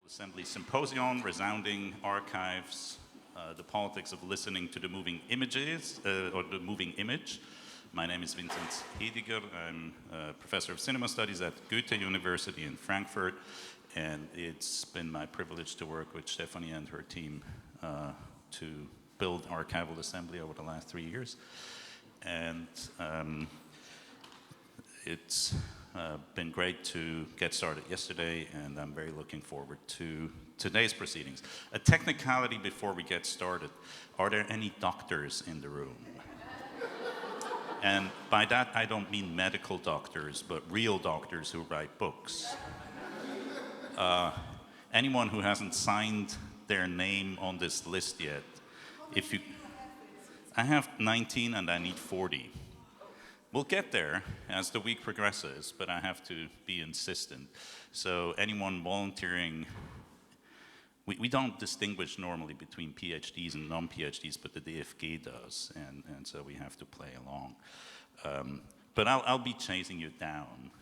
Assembly Symposium, Resounding Archives, the Politics of Listening to the Moving Images, or the Moving Image. My name is Vincent Hediger. I'm a professor of cinema studies at Goethe University in Frankfurt, and it's been my privilege to work with Stephanie and her team to build Archival Assembly over the last 3 years. And it's been great to get started yesterday, and I'm very looking forward to today's proceedings. A technicality before we get started. Are there any doctors in the room? And by that, I don't mean medical doctors, but real doctors who write books. Anyone who hasn't signed their name on this list yet, I have 19 and I need 40. We'll get there as the week progresses, but I have to be insistent. So anyone volunteering, we don't distinguish normally between PhDs and non-PhDs, but the DFG does, and so we have to play along. But I'll be chasing you down,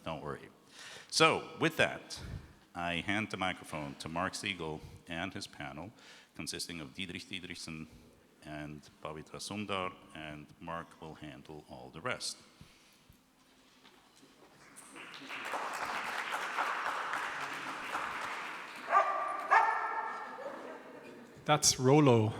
don't worry. So with that, I hand the microphone to Marc Siegel and his panel, consisting of Diedrich Diederichsen and Pavitra Sundar, and Marc will handle all the rest. That's Rollo.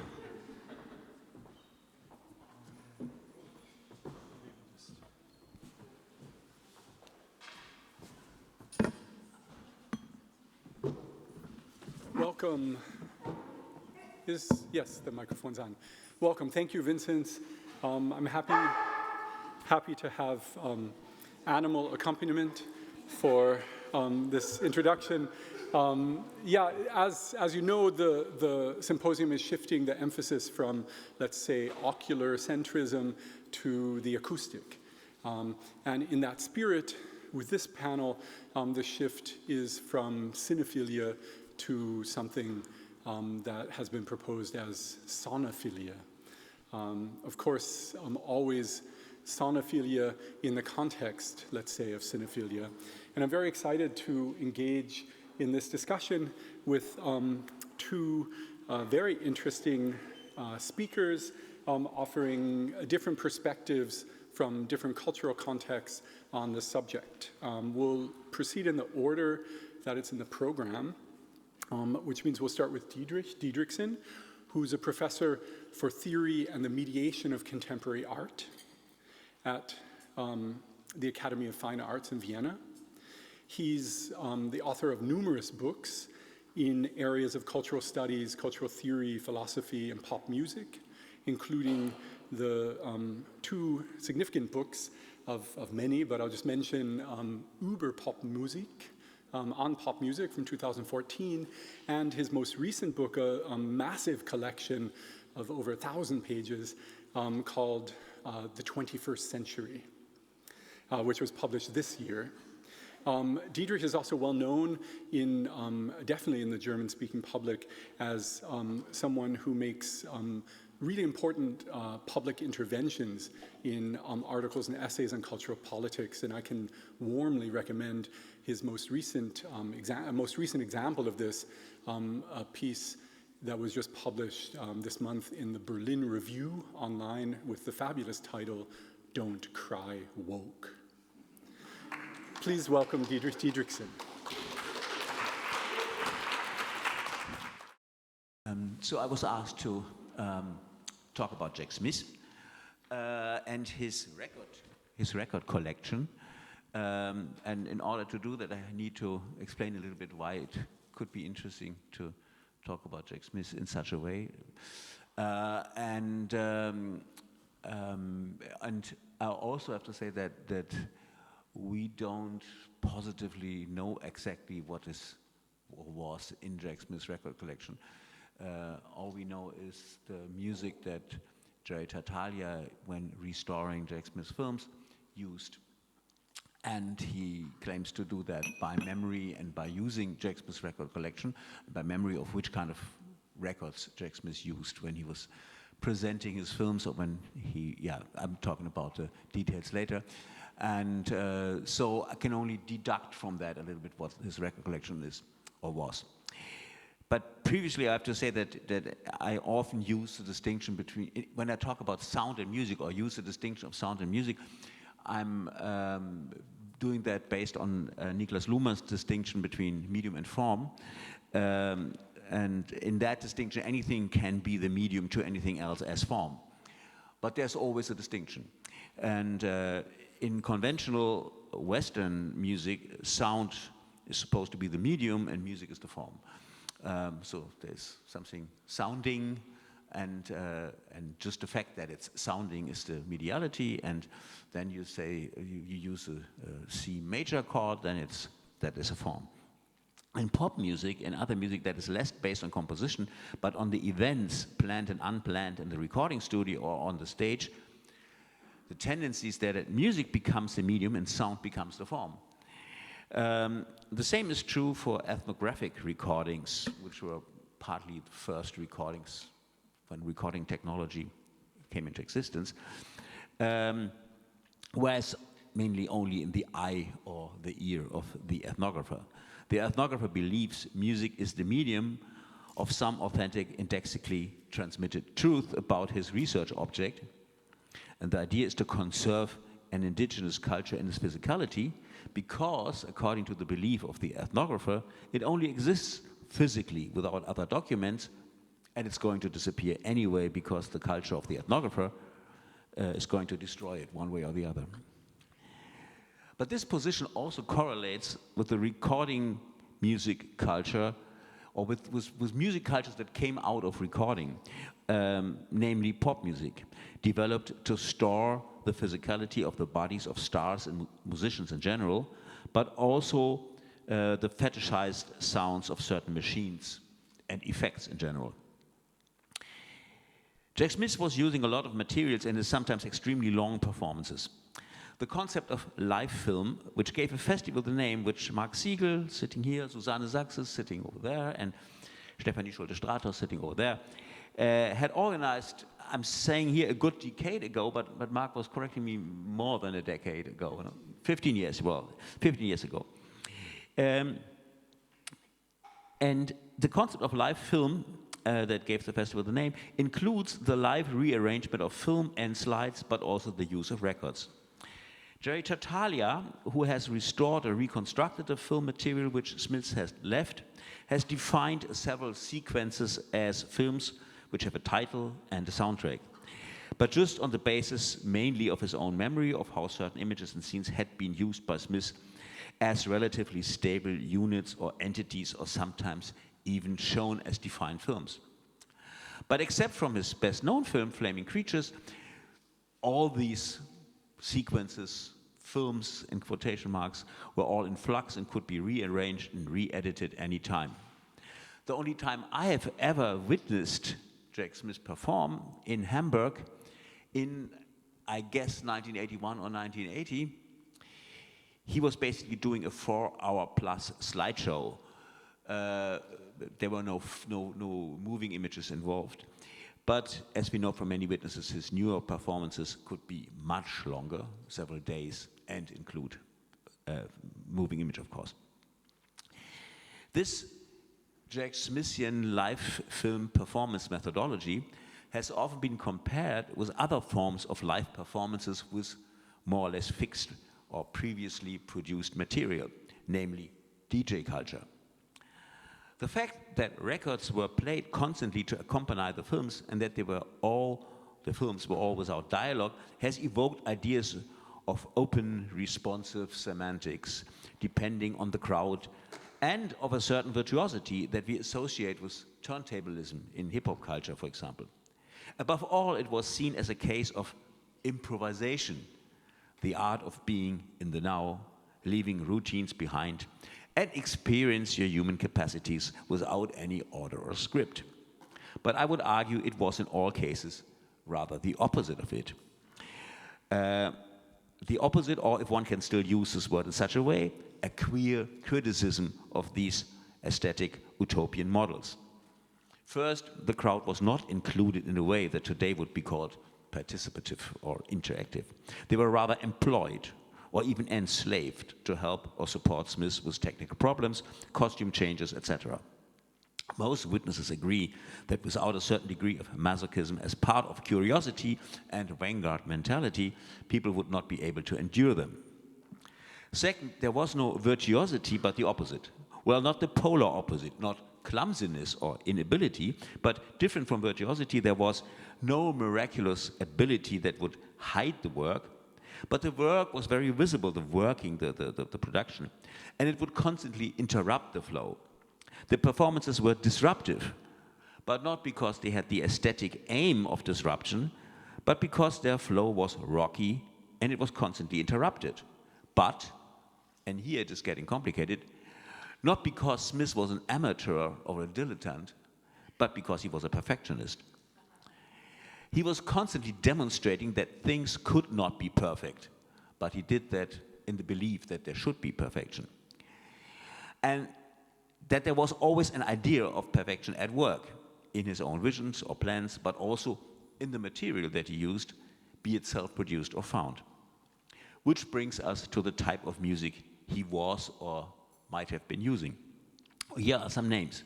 Welcome. Yes, the microphone's on. Welcome. Thank you, Vincent. I'm happy to have animal accompaniment for this introduction. As you know, the symposium is shifting the emphasis from, let's say, ocular centrism to the acoustic. And in that spirit, with this panel, the shift is from cinephilia to something that has been proposed as sonophilia. Of course, always sonophilia in the context, let's say, of cinephilia. And I'm very excited to engage in this discussion with two very interesting speakers offering different perspectives from different cultural contexts on the subject. We'll proceed in the order that it's in the program. Which means we'll start with Diedrich Diederichsen, who's a professor for theory and the mediation of contemporary art at the Academy of Fine Arts in Vienna. He's the author of numerous books in areas of cultural studies, cultural theory, philosophy, and pop music, including the two significant books of many, but I'll just mention Über Popmusik, on pop music from 2014, and his most recent book, a massive collection of over 1,000 pages called The 21st Century, which was published this year. Diedrich is also well known definitely in the German-speaking public as someone who makes really important public interventions in articles and essays on cultural politics, and I can warmly recommend his most recent example of this, a piece that was just published this month in the Berlin Review online with the fabulous title, Don't Cry Woke. Please welcome Diedrich Diederichsen. So I was asked to talk about Jack Smith and his record collection. And in order to do that, I need to explain a little bit why it could be interesting to talk about Jack Smith in such a way. And I also have to say that we don't positively know exactly what was in Jack Smith's record collection. All we know is the music that Jerry Tartaglia, when restoring Jack Smith's films, used. And he claims to do that by memory and by using Jack Smith's record collection, by memory of which kind of records Jack Smith used when he was presenting his films, or when I'm talking about the details later. And so I can only deduct from that a little bit what his record collection is or was. But previously, I have to say that I often use the distinction between, when I talk about sound and music, or use the distinction of sound and music, I'm doing that based on Niklas Luhmann's distinction between medium and form. And in that distinction, anything can be the medium to anything else as form. But there's always a distinction. And in conventional Western music, sound is supposed to be the medium and music is the form. So there's something sounding, and just the fact that it's sounding is the mediality, and then you say, you use a C major chord, then that is a form. In pop music and other music that is less based on composition, but on the events planned and unplanned in the recording studio or on the stage, the tendency is that music becomes the medium and sound becomes the form. The same is true for ethnographic recordings, which were partly the first recordings when recording technology came into existence, whereas mainly only in the eye or the ear of the ethnographer. The ethnographer believes music is the medium of some authentic, indexically transmitted truth about his research object, and the idea is to conserve an indigenous culture in its physicality, because, according to the belief of the ethnographer, it only exists physically without other documents, and it's going to disappear anyway because the culture of the ethnographer is going to destroy it one way or the other. But this position also correlates with the recording music culture, or with music cultures that came out of recording, namely pop music, developed to store the physicality of the bodies of stars and musicians in general, but also the fetishized sounds of certain machines and effects in general. Jack Smith was using a lot of materials in his sometimes extremely long performances. The concept of live film, which gave a festival the name, which Marc Siegel, sitting here, Susanne Sachses, sitting over there, and Stefanie Schulte-Stratos, sitting over there, had organized, I'm saying here a good decade ago, but Marc was correcting me, more than a decade ago, 15 years ago. And the concept of live film that gave the festival the name includes the live rearrangement of film and slides, but also the use of records. Jerry Tartaglia, who has restored or reconstructed the film material which Smith has left, has defined several sequences as films which have a title and a soundtrack, but just on the basis mainly of his own memory of how certain images and scenes had been used by Smith as relatively stable units or entities, or sometimes even shown as defined films. But except from his best-known film, Flaming Creatures, all these sequences, films in quotation marks, were all in flux and could be rearranged and re-edited any time. The only time I have ever witnessed Jack Smith perform in Hamburg in, I guess, 1981 or 1980, he was basically doing a 4-hour plus slideshow. There were no moving images involved. But as we know from many witnesses, his newer performances could be much longer, several days, and include moving image, of course. This Jack Smithian live film performance methodology has often been compared with other forms of live performances with more or less fixed or previously produced material, namely DJ culture. The fact that records were played constantly to accompany the films, and that the films were all without dialogue, has evoked ideas of open, responsive semantics, depending on the crowd, and of a certain virtuosity that we associate with turntablism in hip-hop culture, for example. Above all, it was seen as a case of improvisation, the art of being in the now, leaving routines behind, and experience your human capacities without any order or script. But I would argue it was in all cases rather the opposite of it. The opposite, or if one can still use this word in such a way, a queer criticism of these aesthetic utopian models. First, the crowd was not included in a way that today would be called participative or interactive. They were rather employed or even enslaved to help or support Smith with technical problems, costume changes, etc. Most witnesses agree that without a certain degree of masochism as part of curiosity and vanguard mentality, people would not be able to endure them. Second, there was no virtuosity, but the opposite. Well, not the polar opposite, not clumsiness or inability, but different from virtuosity, there was no miraculous ability that would hide the work, but the work was very visible, the working, the production, and it would constantly interrupt the flow. The performances were disruptive, but not because they had the aesthetic aim of disruption, but because their flow was rocky and it was constantly interrupted. But, and here it is getting complicated, not because Smith was an amateur or a dilettante, but because he was a perfectionist. He was constantly demonstrating that things could not be perfect, but he did that in the belief that there should be perfection. And that there was always an idea of perfection at work, in his own visions or plans, but also in the material that he used, be it self-produced or found. Which brings us to the type of music he was or might have been using. Here are some names.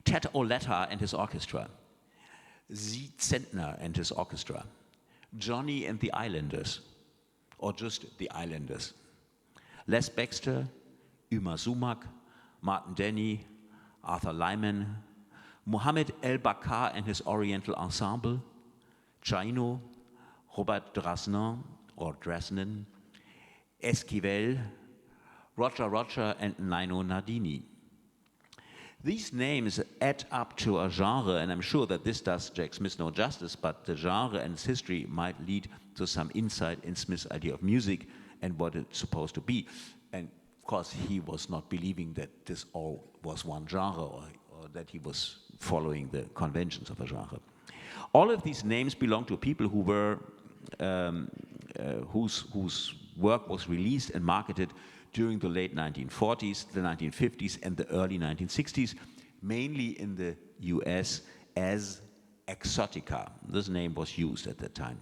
Ted O'Letta and his orchestra, Z. Zentner and his orchestra, Johnny and the Islanders, or just the Islanders, Les Baxter, Uma Sumac, Martin Denny, Arthur Lyman, Mohammed El-Bakar and his Oriental Ensemble, Chaino, Robert Drasnin or Drasnin, Esquivel, Roger and Nino Nardini. These names add up to a genre, and I'm sure that this does Jack Smith no justice, but the genre and its history might lead to some insight in Smith's idea of music and what it's supposed to be. And of course, he was not believing that this all was one genre or that he was following the conventions of a genre. All of these names belong to people who were, whose work was released and marketed during the late 1940s, the 1950s, and the early 1960s, mainly in the US as exotica. This name was used at that time.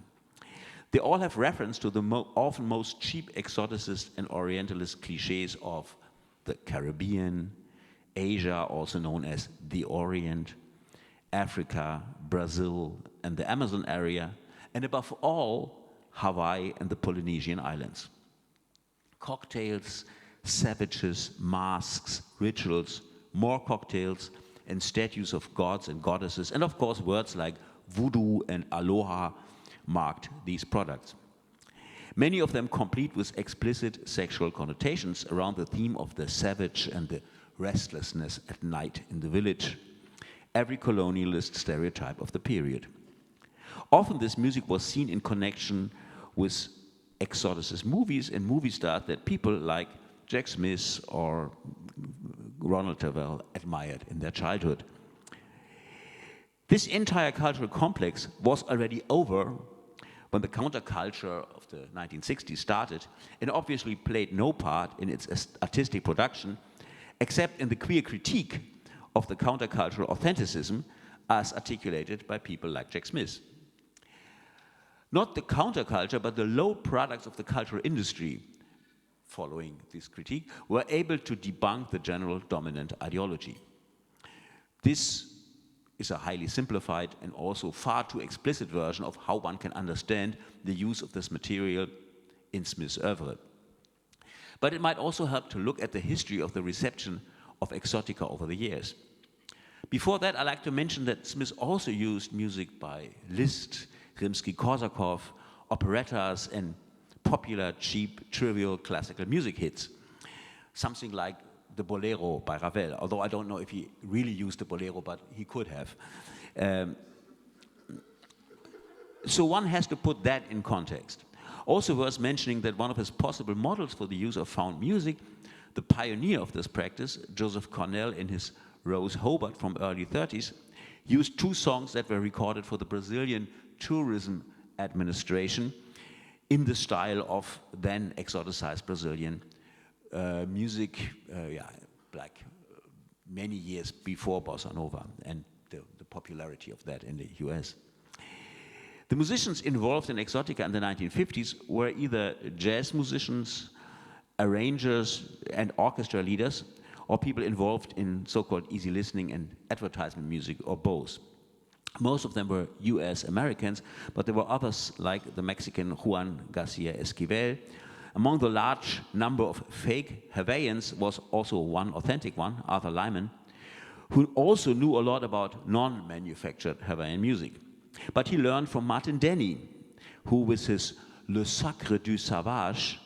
They all have reference to the often most cheap exoticist and orientalist cliches of the Caribbean, Asia, also known as the Orient, Africa, Brazil, and the Amazon area, and above all, Hawaii and the Polynesian islands. Cocktails, savages, masks, rituals, more cocktails, and statues of gods and goddesses, and of course words like voodoo and aloha marked these products. Many of them complete with explicit sexual connotations around the theme of the savage and the restlessness at night in the village, every colonialist stereotype of the period. Often this music was seen in connection with exoticist movies and movie stars that people like Jack Smith or Ronald Terwell admired in their childhood. This entire cultural complex was already over when the counterculture of the 1960s started and obviously played no part in its artistic production except in the queer critique of the countercultural authenticism as articulated by people like Jack Smith. Not the counterculture, but the low products of the cultural industry, following this critique, were able to debunk the general dominant ideology. This is a highly simplified and also far too explicit version of how one can understand the use of this material in Smith's oeuvre. But it might also help to look at the history of the reception of exotica over the years. Before that, I'd like to mention that Smith also used music by Liszt, Rimsky-Korsakov, operettas, and popular, cheap, trivial classical music hits. Something like the Bolero by Ravel, although I don't know if he really used the Bolero, but he could have. So one has to put that in context. Also worth mentioning that one of his possible models for the use of found music, the pioneer of this practice, Joseph Cornell in his Rose Hobart from early 30s, used two songs that were recorded for the Brazilian Tourism Administration in the style of then exoticized Brazilian music, like many years before Bossa Nova and the popularity of that in the US. The musicians involved in exotica in the 1950s were either jazz musicians, arrangers, and orchestra leaders, or people involved in so-called easy listening and advertisement music, or both. Most of them were US Americans, but there were others like the Mexican Juan Garcia Esquivel. Among the large number of fake Hawaiians was also one authentic one, Arthur Lyman, who also knew a lot about non-manufactured Hawaiian music. But he learned from Martin Denny, who with his Le Sacre du Sauvage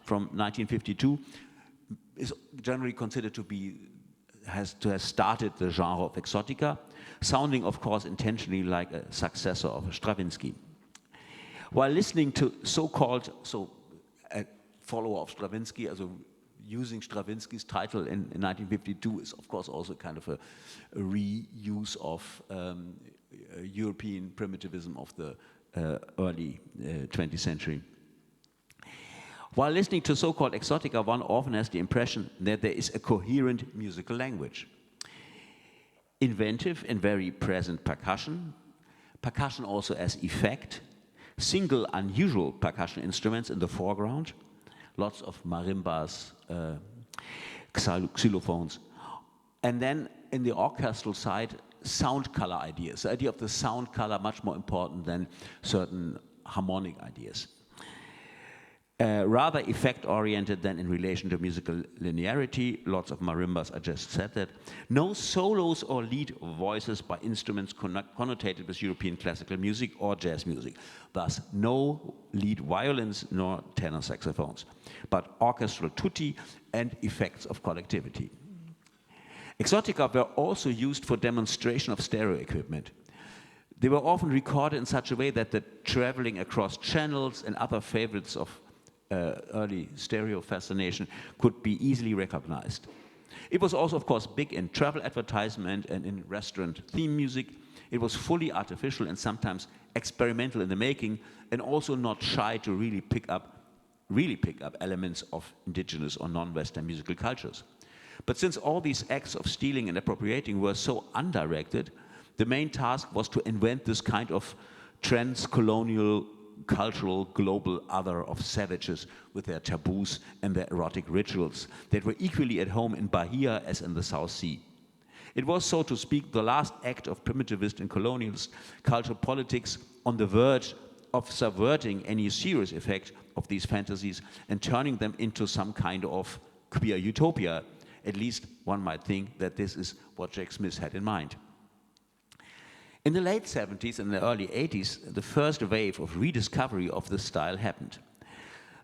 from 1952 is generally considered to have started the genre of exotica, sounding of course intentionally like a successor of Stravinsky. While listening to a follower of Stravinsky, also using Stravinsky's title in 1952 is of course also kind of a reuse of European primitivism of the early 20th century. While listening to so-called exotica, one often has the impression that there is a coherent musical language. Inventive and very present percussion also as effect, single unusual percussion instruments in the foreground, lots of marimbas, xylophones, and then in the orchestral side, sound color ideas. The idea of the sound color much more important than certain harmonic ideas. Rather effect-oriented than in relation to musical linearity. Lots of marimbas, I just said that. No solos or lead voices by instruments connotated with European classical music or jazz music. Thus, no lead violins nor tenor saxophones, but orchestral tutti and effects of collectivity. Exotica were also used for demonstration of stereo equipment. They were often recorded in such a way that the traveling across channels and other favorites of early stereo fascination could be easily recognized. It was also, of course, big in travel advertisement and in restaurant theme music. It was fully artificial and sometimes experimental in the making, and also not shy to really pick up elements of indigenous or non-Western musical cultures. But since all these acts of stealing and appropriating were so undirected, the main task was to invent this kind of trans-colonial, cultural, global other of savages with their taboos and their erotic rituals that were equally at home in Bahia as in the South Sea. It was, so to speak, the last act of primitivist and colonialist cultural politics on the verge of subverting any serious effect of these fantasies and turning them into some kind of queer utopia. At least one might think that this is what Jack Smith had in mind. In the late 70s and the early 80s, the first wave of rediscovery of this style happened.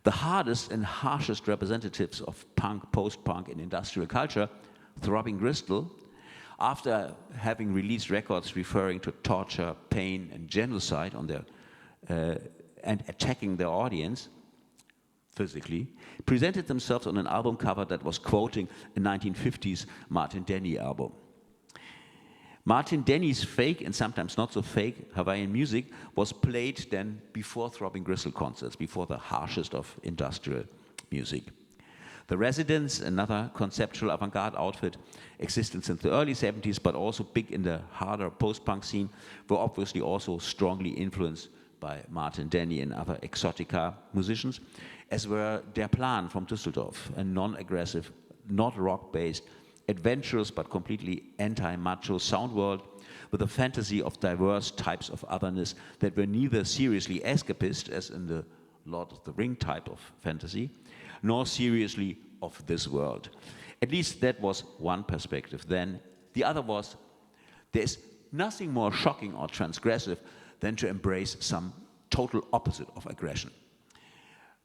The hardest and harshest representatives of punk, post-punk, and industrial culture, Throbbing Gristle, after having released records referring to torture, pain, and genocide on their, and attacking their audience physically, presented themselves on an album cover that was quoting a 1950s Martin Denny album. Martin Denny's fake and sometimes not so fake Hawaiian music was played then before Throbbing Gristle concerts, before the harshest of industrial music. The Residents, another conceptual avant-garde outfit, existed since the early 70s, but also big in the harder post-punk scene, were obviously also strongly influenced by Martin Denny and other exotica musicians, as were Der Plan from Düsseldorf, a non-aggressive, not rock-based, adventurous but completely anti-macho sound world with a fantasy of diverse types of otherness that were neither seriously escapist, as in the Lord of the Ring type of fantasy, nor seriously of this world. At least that was one perspective. Then the other was, there's nothing more shocking or transgressive than to embrace some total opposite of aggression.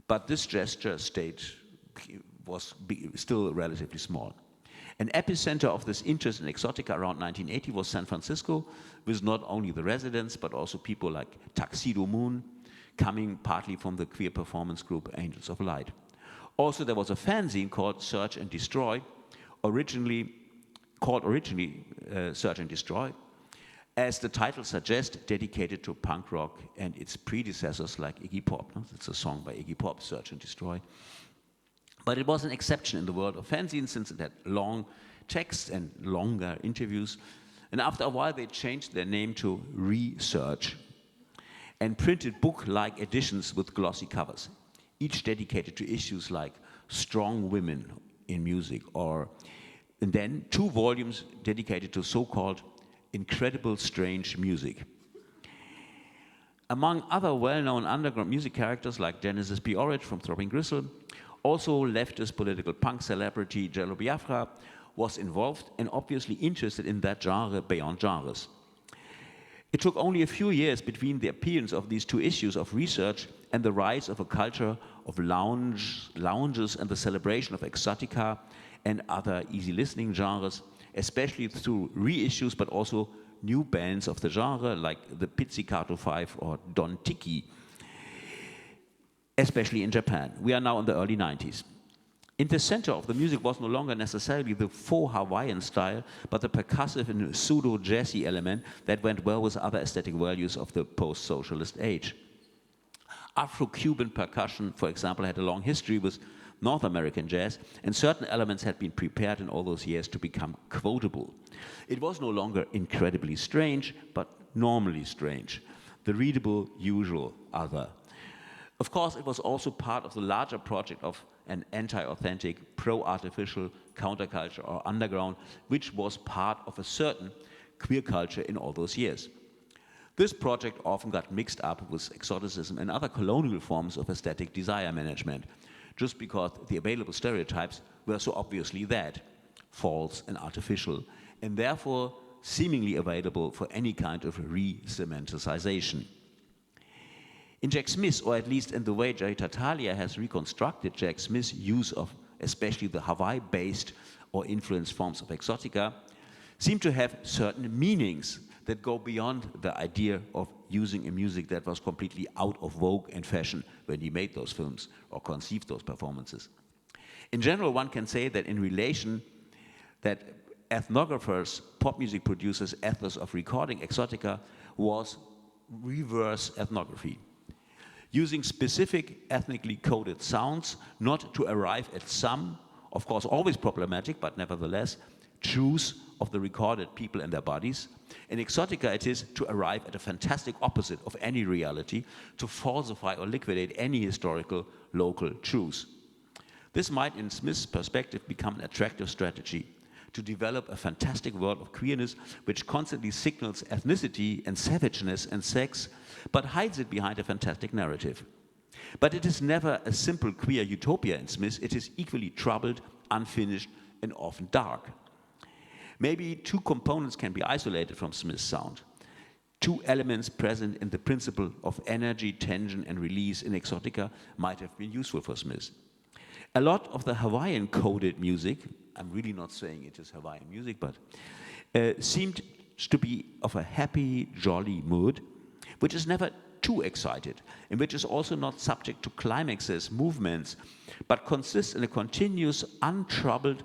But this gesture was still relatively small. An epicenter of this interest in exotica around 1980 was San Francisco, with not only the Residents, but also people like Tuxedo Moon, coming partly from the queer performance group Angels of Light. Also, there was a fanzine called Search and Destroy, originally Search and Destroy, as the title suggests, dedicated to punk rock and its predecessors like Iggy Pop. No? It's a song by Iggy Pop, Search and Destroy. But it was an exception in the world of fanzines, since it had long texts and longer interviews. And after a while, they changed their name to Research and printed book-like editions with glossy covers, each dedicated to issues like strong women in music, and then 2 volumes dedicated to so-called incredible strange music. Among other well-known underground music characters like Genesis P. Orridge from Throbbing Gristle, also leftist political punk celebrity Jello Biafra was involved and obviously interested in that genre beyond genres. It took only a few years between the appearance of these 2 issues of research and the rise of a culture of lounges and the celebration of exotica and other easy listening genres, especially through reissues but also new bands of the genre like the Pizzicato 5 or Don Tiki, especially in Japan. We are now in the early 90s. In the center of the music was no longer necessarily the faux Hawaiian style, but the percussive and pseudo-jazzy element that went well with other aesthetic values of the post-socialist age. Afro-Cuban percussion, for example, had a long history with North American jazz, and certain elements had been prepared in all those years to become quotable. It was no longer incredibly strange, but normally strange, the readable, usual other. Of course, it was also part of the larger project of an anti-authentic, pro-artificial counterculture or underground, which was part of a certain queer culture in all those years. This project often got mixed up with exoticism and other colonial forms of aesthetic desire management, just because the available stereotypes were so obviously that, false and artificial, and therefore seemingly available for any kind of re-semanticization. In Jack Smith, or at least in the way Jerry Tartaglia has reconstructed Jack Smith's use of especially the Hawaii-based or influenced forms of exotica, seem to have certain meanings that go beyond the idea of using a music that was completely out of vogue and fashion when he made those films or conceived those performances. In general, one can say that in relation that ethnographers, pop music producers' ethos of recording exotica was reverse ethnography, using specific ethnically coded sounds not to arrive at some, of course always problematic, but nevertheless, truths of the recorded people and their bodies. In exotica, it is to arrive at a fantastic opposite of any reality, to falsify or liquidate any historical local truths. This might, in Smith's perspective, become an attractive strategy, to develop a fantastic world of queerness which constantly signals ethnicity and savageness and sex, but hides it behind a fantastic narrative. But it is never a simple queer utopia in Smith. It is equally troubled, unfinished, and often dark. Maybe 2 components can be isolated from Smith's sound. 2 elements present in the principle of energy, tension, and release in exotica might have been useful for Smith. A lot of the Hawaiian-coded music, I'm really not saying it is Hawaiian music, but seemed to be of a happy, jolly mood, which is never too excited, and which is also not subject to climaxes, movements, but consists in a continuous, untroubled,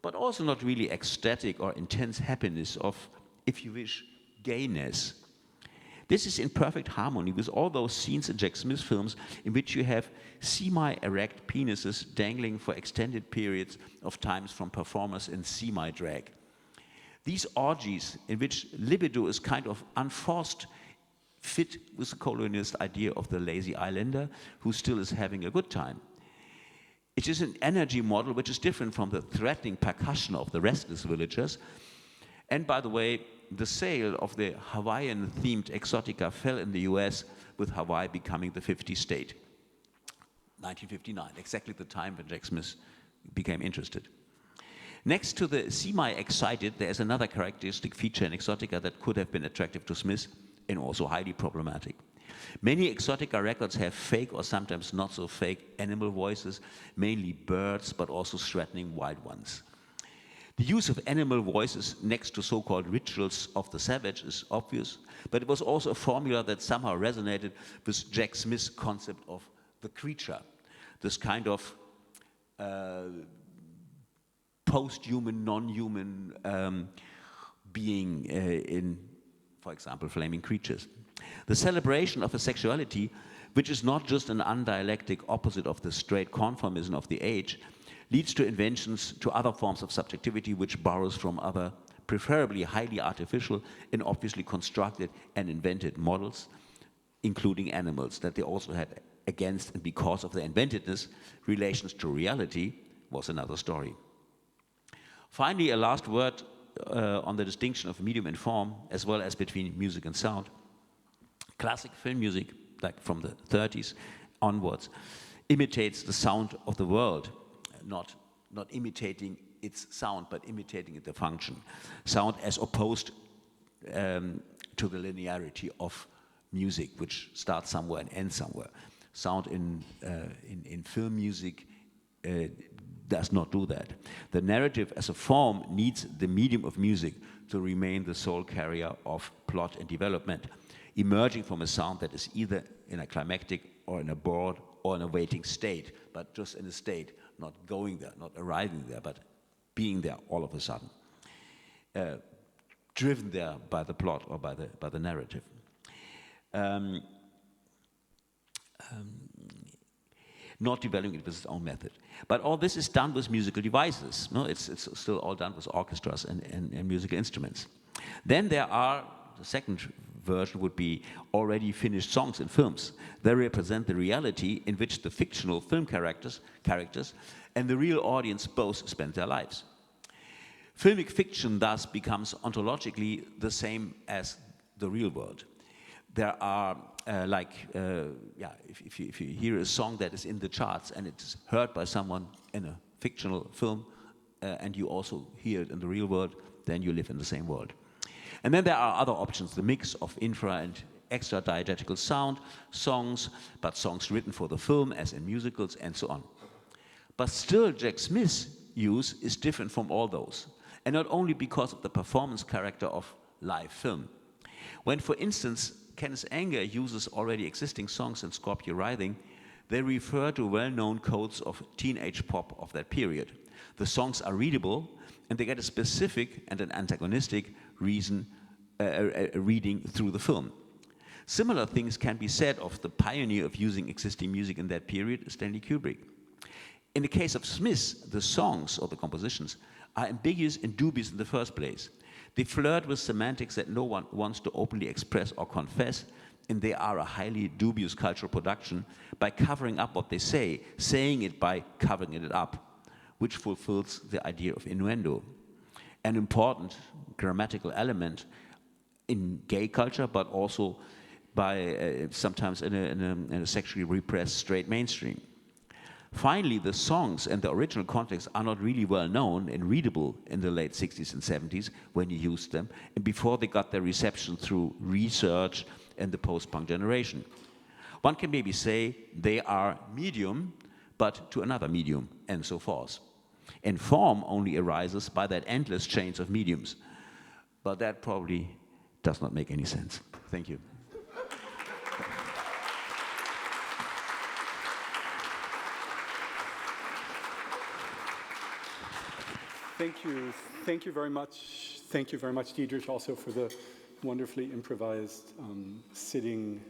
but also not really ecstatic or intense happiness of, if you wish, gayness. This is in perfect harmony with all those scenes in Jack Smith films in which you have semi-erect penises dangling for extended periods of times from performers in semi-drag. These orgies in which libido is kind of unforced fit with the colonialist idea of the lazy islander who still is having a good time. It is an energy model which is different from the threatening percussion of the restless villagers. And by the way, the sale of the Hawaiian-themed exotica fell in the US, with Hawaii becoming the 50th state. 1959, exactly the time when Jack Smith became interested. Next to the semi-excited, there is another characteristic feature in exotica that could have been attractive to Smith and also highly problematic. Many exotica records have fake or sometimes not so fake animal voices, mainly birds, but also threatening wild ones. The use of animal voices next to so-called rituals of the savage is obvious, but it was also a formula that somehow resonated with Jack Smith's concept of the creature, this kind of post-human, non-human being in, for example, Flaming Creatures. The celebration of a sexuality which is not just an undialectic opposite of the straight conformism of the age, leads to inventions to other forms of subjectivity which borrows from other, preferably highly artificial and obviously constructed and invented models, including animals, that they also had against and because of their inventedness, relations to reality, was another story. Finally, a last word on the distinction of medium and form, as well as between music and sound. Classic film music, like from the 30s onwards, imitates the sound of the world, not imitating its sound, but imitating the function. Sound as opposed to the linearity of music, which starts somewhere and ends somewhere. Sound in film music does not do that. The narrative as a form needs the medium of music to remain the sole carrier of plot and development, emerging from a sound that is either in a climactic or in a bored or in a waiting state, but just in a state, not going there, not arriving there, but being there all of a sudden, driven there by the plot or by the narrative. Not developing it with its own method. But all this is done with musical devices. No, it's still all done with orchestras and musical instruments. Then there are, the second version would be already finished songs in films. They represent the reality in which the fictional film characters and the real audience both spend their lives. Filmic fiction thus becomes ontologically the same as the real world. There are, if you hear a song that is in the charts and it's heard by someone in a fictional film, and you also hear it in the real world, then you live in the same world. And then there are other options, the mix of infra and extra diegetical sound, songs, but songs written for the film, as in musicals, and so on. But still, Jack Smith's use is different from all those, and not only because of the performance character of live film. When, for instance, Kenneth Anger uses already existing songs in Scorpio Writhing, they refer to well-known codes of teenage pop of that period. The songs are readable, and they get a specific and an antagonistic reading through the film. Similar things can be said of the pioneer of using existing music in that period, Stanley Kubrick. In the case of Smith, the songs or the compositions are ambiguous and dubious in the first place. They flirt with semantics that no one wants to openly express or confess, and they are a highly dubious cultural production by covering up what they say, saying it by covering it up, which fulfills the idea of innuendo. An important grammatical element in gay culture, but also by sometimes in a sexually repressed straight mainstream. Finally, the songs and the original context are not really well known and readable in the late 60s and 70s when you used them, and before they got their reception through research and the post-punk generation. One can maybe say they are medium, but to another medium, and so forth. And form only arises by that endless chains of mediums. But that probably does not make any sense. Thank you. Thank you very much. Thank you very much, Diedrich, also for the wonderfully improvised sitting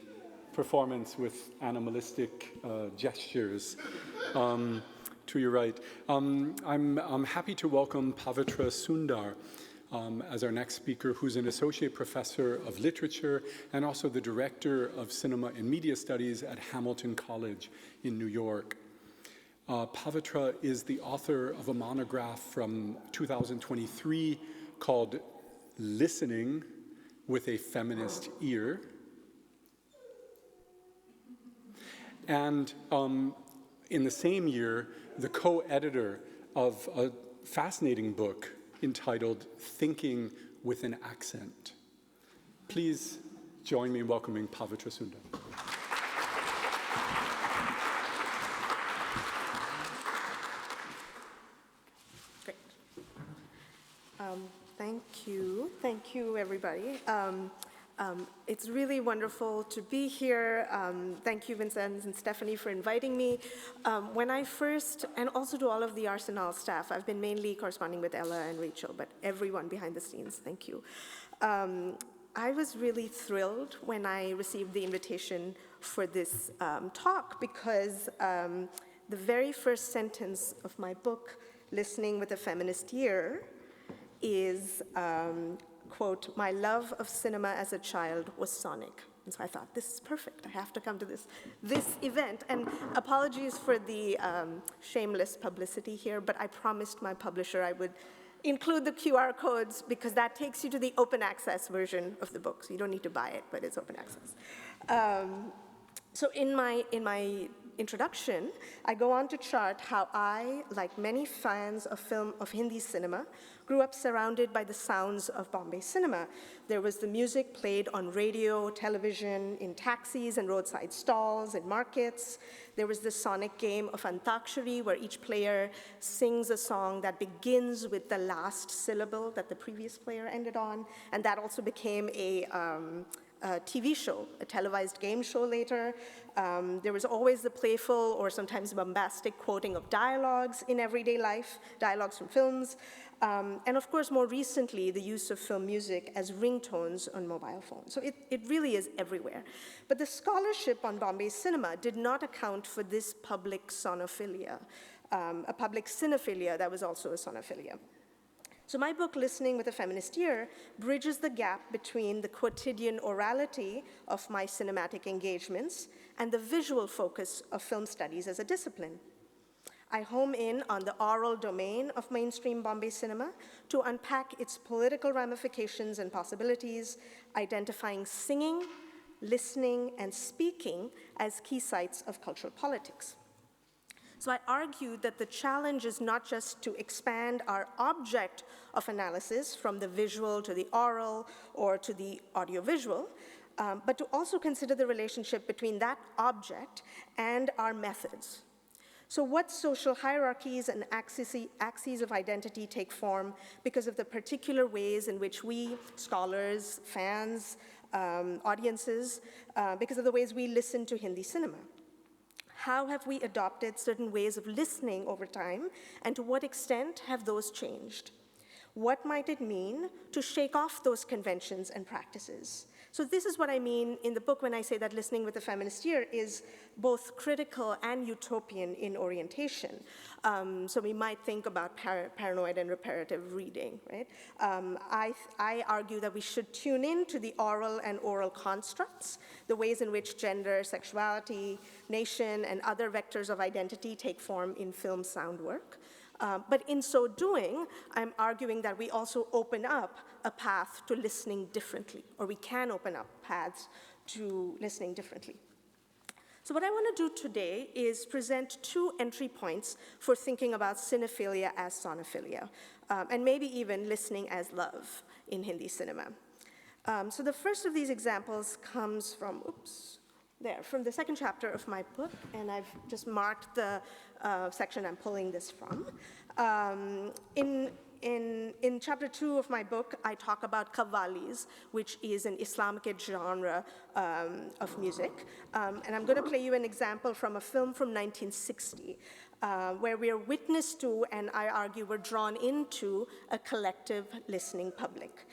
performance with animalistic gestures to your right. I'm happy to welcome Pavitra Sundar as our next speaker, who's an associate professor of literature and also the director of cinema and media studies at Hamilton College in New York. Pavitra is the author of a monograph from 2023 called Listening with a Feminist Ear. And in the same year, the co-editor of a fascinating book entitled Thinking with an Accent. Please join me in welcoming Pavitra Sundar. Thank you, everybody. It's really wonderful to be here. Thank you, Vincent and Stephanie, for inviting me. When I first, and also to all of the Arsenal staff, I've been mainly corresponding with Ella and Rachel, but everyone behind the scenes, thank you. I was really thrilled when I received the invitation for this talk because the very first sentence of my book, Listening with a Feminist Ear, is, quote, "My love of cinema as a child was sonic." And so I thought, this is perfect. I have to come to this event. And apologies for the shameless publicity here, but I promised my publisher I would include the QR codes because that takes you to the open access version of the book. So you don't need to buy it, but it's open access. So in my introduction, I go on to chart how I, like many fans of Hindi cinema, grew up surrounded by the sounds of Bombay cinema. There was the music played on radio, television, in taxis and roadside stalls, in markets. There was the sonic game of Antakshari, where each player sings a song that begins with the last syllable that the previous player ended on, and that also became a TV show, a televised game show later. There was always the playful or sometimes bombastic quoting of dialogues in everyday life, dialogues from films. And of course, more recently, the use of film music as ringtones on mobile phones. So it really is everywhere. But the scholarship on Bombay cinema did not account for this public sonophilia, a public cinephilia that was also a sonophilia. So my book, Listening with a Feminist Ear, bridges the gap between the quotidian orality of my cinematic engagements and the visual focus of film studies as a discipline. I home in on the oral domain of mainstream Bombay cinema to unpack its political ramifications and possibilities, identifying singing, listening, and speaking as key sites of cultural politics. So I argued that the challenge is not just to expand our object of analysis from the visual to the oral or to the audiovisual, but to also consider the relationship between that object and our methods. So what social hierarchies and axes of identity take form because of the particular ways in which we, scholars, fans, audiences, because of the ways we listen to Hindi cinema? How have we adopted certain ways of listening over time, and to what extent have those changed? What might it mean to shake off those conventions and practices? So this is what I mean in the book when I say that Listening with a Feminist Ear is both critical and utopian in orientation. So we might think about paranoid and reparative reading, right? I argue that we should tune in to the oral and oral constructs, the ways in which gender, sexuality, nation, and other vectors of identity take form in film sound work. But in so doing, I'm arguing that we also open up a path to listening differently, or we can open up paths to listening differently. So what I want to do today is present two entry points for thinking about cinephilia as sonophilia, and maybe even listening as love in Hindi cinema. So the first of these examples comes from, from the second chapter of my book, and I've just marked the section I'm pulling this from. In chapter 2 of my book, I talk about qawwalis, which is an Islamic genre of music. And I'm going to play you an example from a film from 1960, where we are witness to, and I argue we're drawn into, a collective listening public.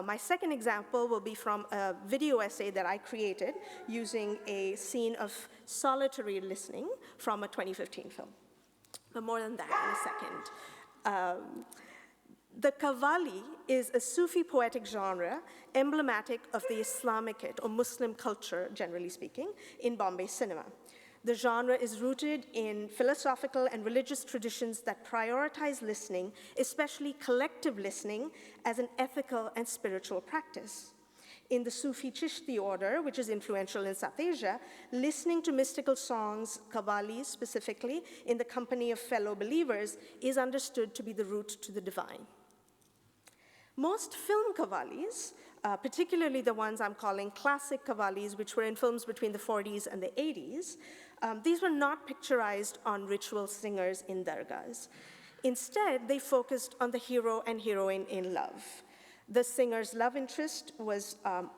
My second example will be from a video essay that I created using a scene of solitary listening from a 2015 film. But more than that in a second. The qawwali is a Sufi poetic genre emblematic of the Islamicate, or Muslim culture, generally speaking, in Bombay cinema. The genre is rooted in philosophical and religious traditions that prioritize listening, especially collective listening, as an ethical and spiritual practice. In the Sufi Chishti order, which is influential in South Asia, listening to mystical songs, qawwalis specifically, in the company of fellow believers, is understood to be the route to the divine. Most film qawwalis, particularly the ones I'm calling classic qawwalis, which were in films between the 40s and the 80s, these were not picturized on ritual singers in dargahs. Instead, they focused on the hero and heroine in love. The singer's love interest was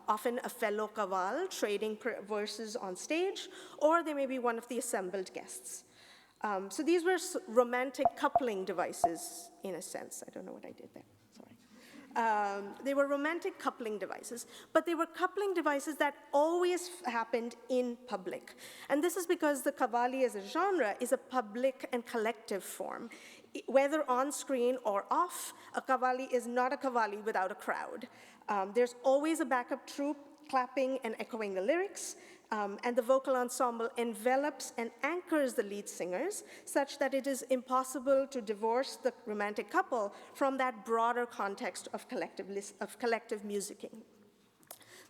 often a fellow qawwal trading verses on stage, or they may be one of the assembled guests. So these were romantic coupling devices, in a sense. I don't know what I did there. They were romantic coupling devices, but they were coupling devices that always happened in public. And this is because the qawwali as a genre is a public and collective form. Whether on screen or off, a qawwali is not a qawwali without a crowd. There's always a backup troupe clapping and echoing the lyrics, and the vocal ensemble envelops and anchors the lead singers such that it is impossible to divorce the romantic couple from that broader context of collective musicking.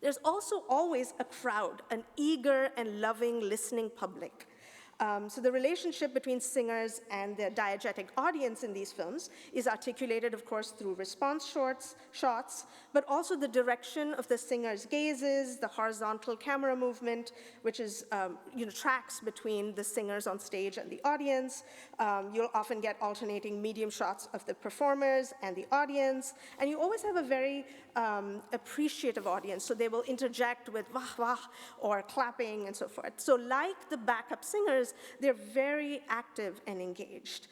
There's also always a crowd, an eager and loving listening public. So the relationship between singers and the diegetic audience in these films is articulated, of course, through response shots, but also the direction of the singer's gazes, the horizontal camera movement, which is, tracks between the singers on stage and the audience. You'll often get alternating medium shots of the performers and the audience, and you always have a very appreciative audience, so they will interject with wah wah or clapping and so forth. So like the backup singers, they're very active and engaged.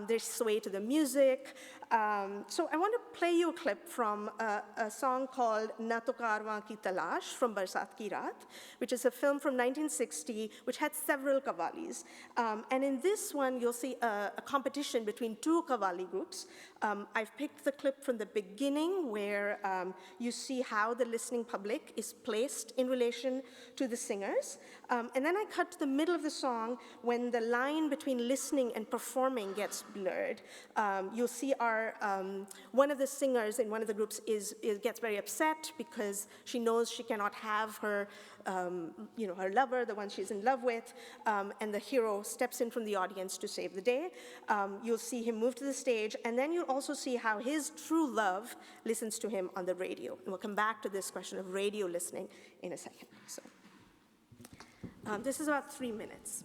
They sway to the music. So I want to play you a clip from a song called Na To Karwan Ki Talash from Barsat Ki Raat, which is a film from 1960, which had several qawwalis. And in this one, you'll see a competition between two qawwali groups. I've picked the clip from the beginning where you see how the listening public is placed in relation to the singers. And then I cut to the middle of the song when the line between listening and performing gets blurred. You'll see one of the singers in one of the groups gets very upset because she knows she cannot have her, her lover, the one she's in love with, and the hero steps in from the audience to save the day. You'll see him move to the stage, and then you'll also see how his true love listens to him on the radio. And we'll come back to this question of radio listening in a second. So, this is about 3 minutes.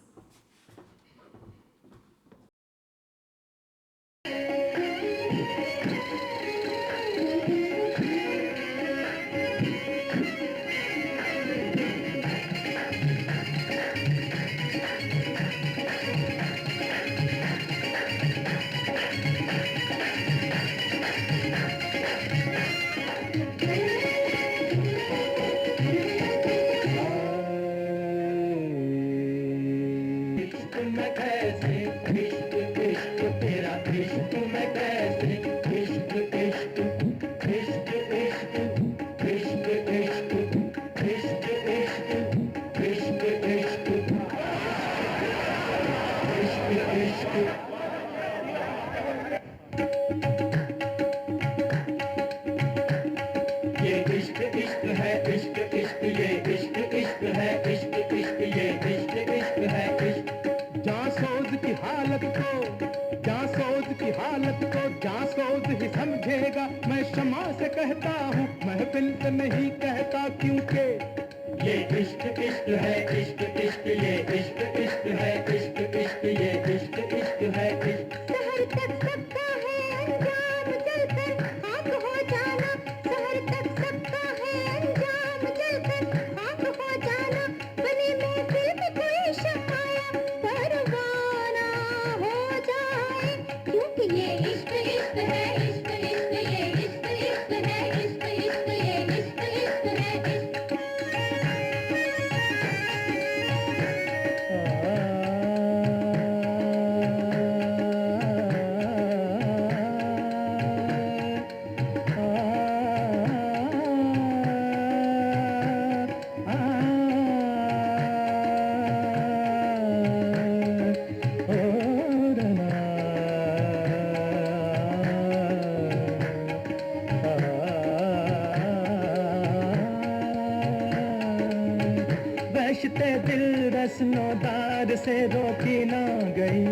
से रोकी ना गई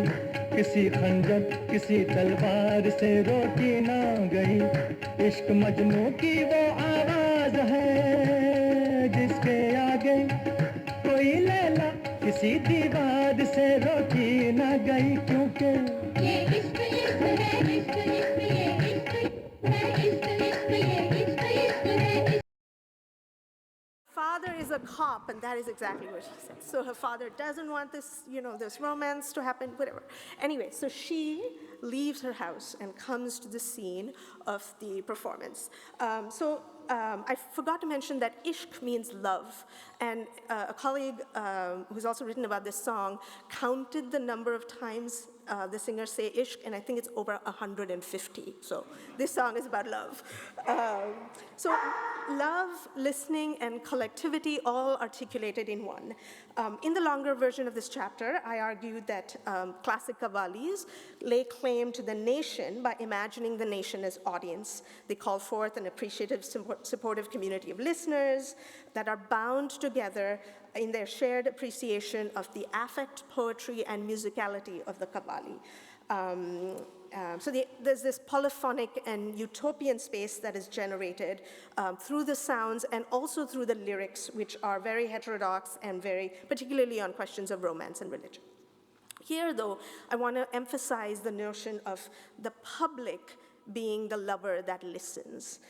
किसी खंजर किसी तलवार से रोकी ना गई इश्क मजनू की वो आवाज है जिसके आगे कोई लैला किसी दीवार से रोकी ना गई क्योंकि ये इश्क इश्क है इश्क इश्क ये इश्क है इश्क इश्क ये इश्क इश्क है Father is a cop, and that is exactly what she said. So her father doesn't want this, this romance to happen, whatever. Anyway, so she leaves her house and comes to the scene of the performance. I forgot to mention that ishq means love, and a colleague who's also written about this song counted the number of times the singers say ishq, and I think it's over 150. So this song is about love. So love, listening, and collectivity all articulated in one. In the longer version of this chapter, I argued that classic qawwalis lay claim to the nation by imagining the nation as audience. They call forth an appreciative, supportive community of listeners that are bound together in their shared appreciation of the affect, poetry, and musicality of the qawwali. There's this polyphonic and utopian space that is generated through the sounds and also through the lyrics, which are very heterodox and very, particularly on questions of romance and religion. Here, though, I want to emphasize the notion of the public being the lover that listens.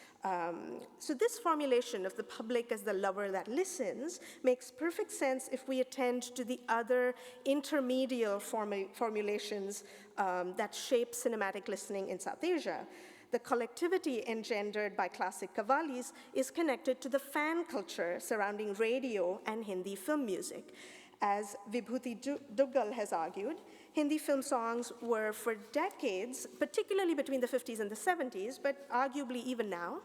So this formulation of the public as the lover that listens makes perfect sense if we attend to the other intermediate formulations that shape cinematic listening in South Asia. The collectivity engendered by classic qawwalis is connected to the fan culture surrounding radio and Hindi film music. As Vibhuti Duggal has argued, Hindi film songs were for decades, particularly between the 50s and the 70s, but arguably even now,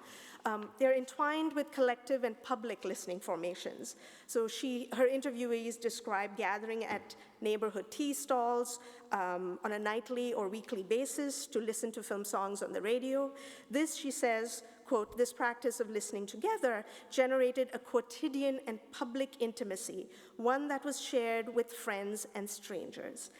they're entwined with collective and public listening formations. So her interviewees describe gathering at neighborhood tea stalls on a nightly or weekly basis to listen to film songs on the radio. This, she says, quote, this practice of listening together generated a quotidian and public intimacy, one that was shared with friends and strangers.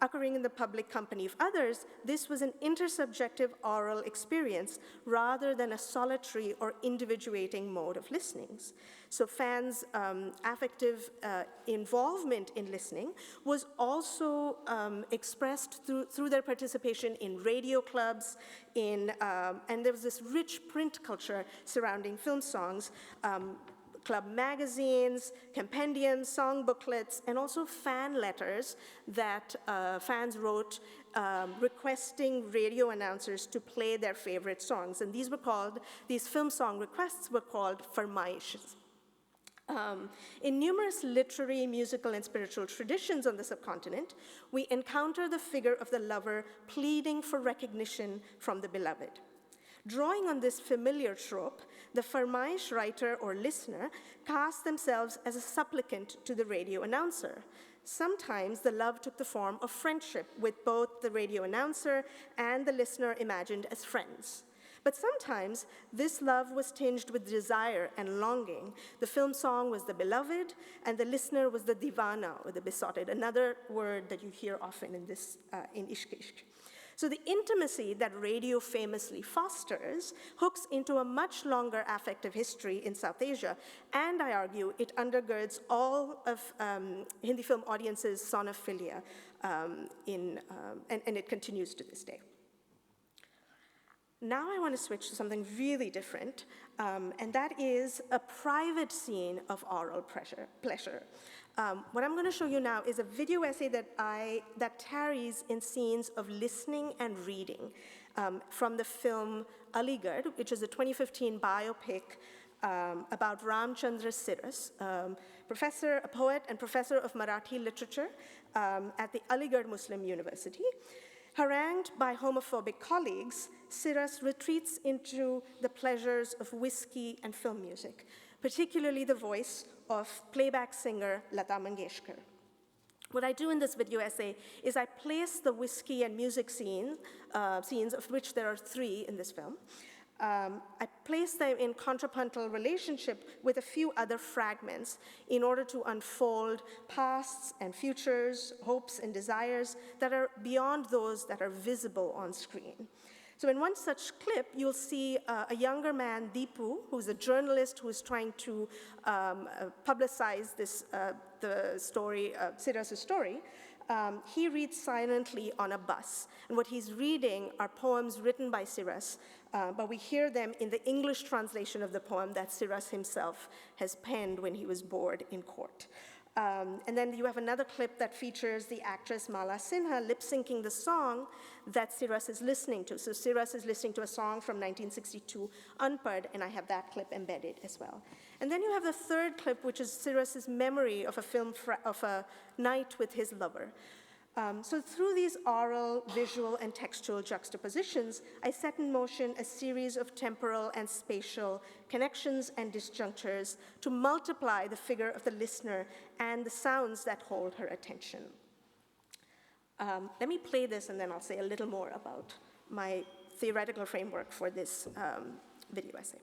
Occurring in the public company of others, this was an intersubjective oral experience rather than a solitary or individuating mode of listening. So fans' affective involvement in listening was also expressed through their participation in radio clubs, and there was this rich print culture surrounding film songs, club magazines, compendiums, song booklets, and also fan letters that fans wrote requesting radio announcers to play their favorite songs. And these film song requests were called farmaishes. In numerous literary, musical, and spiritual traditions on the subcontinent, we encounter the figure of the lover pleading for recognition from the beloved. Drawing on this familiar trope, the farmaish writer or listener cast themselves as a supplicant to the radio announcer. Sometimes the love took the form of friendship with both the radio announcer and the listener imagined as friends. But sometimes this love was tinged with desire and longing. The film song was the beloved, and the listener was the divana, or the besotted, another word that you hear often in Ishq Ishq. So the intimacy that radio famously fosters hooks into a much longer affective history in South Asia, and I argue it undergirds all of Hindi film audiences' sonophilia, and it continues to this day. Now I want to switch to something really different, and that is a private scene of oral pleasure. What I'm going to show you now is a video essay that tarries in scenes of listening and reading from the film Aligarh, which is a 2015 biopic about Ramchandra Siras, a poet and professor of Marathi literature at the Aligarh Muslim University. Harangued by homophobic colleagues, Siras retreats into the pleasures of whiskey and film music, particularly the voice of playback singer Lata Mangeshkar. What I do in this video essay is I place the whiskey and music scenes, of which there are 3 in this film. I place them in contrapuntal relationship with a few other fragments in order to unfold pasts and futures, hopes and desires that are beyond those that are visible on screen. So in one such clip, you'll see a younger man, Deepu, who's a journalist who is trying to publicize the story, Siras' story. He reads silently on a bus. And what he's reading are poems written by Siras, but we hear them in the English translation of the poem that Siras himself has penned when he was bored in court. And then you have another clip that features the actress Mala Sinha lip-syncing the song that Siras is listening to. So Siras is listening to a song from 1962, Unpad, and I have that clip embedded as well. And then you have the third clip, which is Siras' memory of a night with his lover. So through these oral, visual, and textual juxtapositions, I set in motion a series of temporal and spatial connections and disjunctures to multiply the figure of the listener and the sounds that hold her attention. Let me play this, and then I'll say a little more about my theoretical framework for this video essay.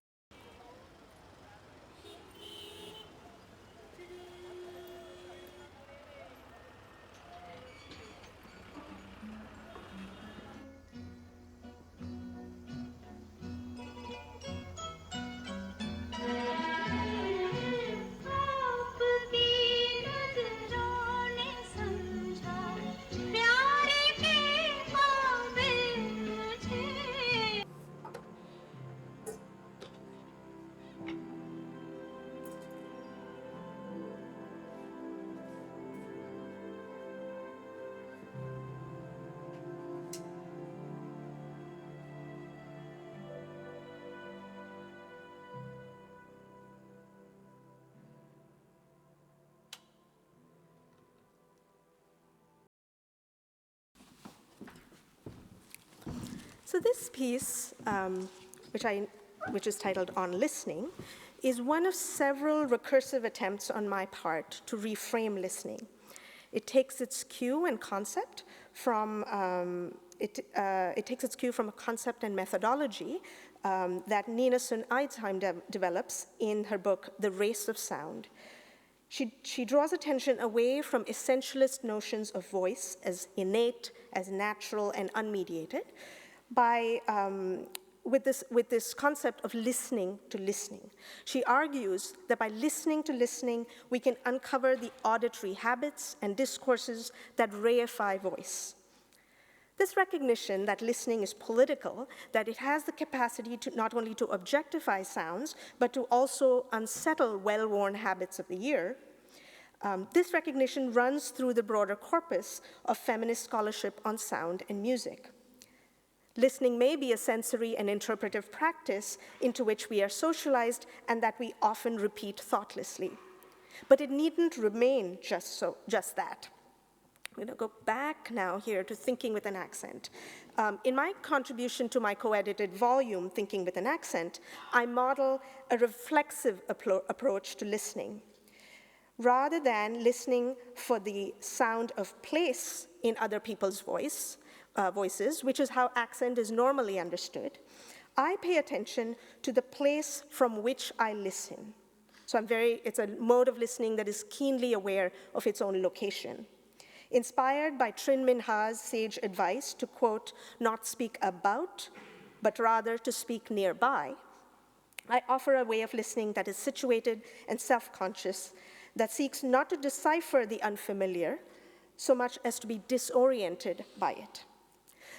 So this piece, which is titled On Listening, is one of several recursive attempts on my part to reframe listening. It takes its cue and concept from a concept and methodology that Nina Sun-Eidsheim develops in her book, The Race of Sound. She draws attention away from essentialist notions of voice as innate, as natural, and unmediated, with this concept of listening to listening. She argues that by listening to listening, we can uncover the auditory habits and discourses that reify voice. This recognition that listening is political, that it has the capacity to not only to objectify sounds, but to also unsettle well-worn habits of the ear, this recognition runs through the broader corpus of feminist scholarship on sound and music. Listening may be a sensory and interpretive practice into which we are socialized and that we often repeat thoughtlessly. But it needn't remain just that. I'm going to go back now here to Thinking with an Accent. In my contribution to my co-edited volume, Thinking with an Accent, I model a reflexive approach to listening. Rather than listening for the sound of place in other people's voices, which is how accent is normally understood, I pay attention to the place from which I listen. So it's a mode of listening that is keenly aware of its own location. Inspired by Trinh Minh Ha's sage advice to, quote, not speak about, but rather to speak nearby, I offer a way of listening that is situated and self-conscious, that seeks not to decipher the unfamiliar so much as to be disoriented by it.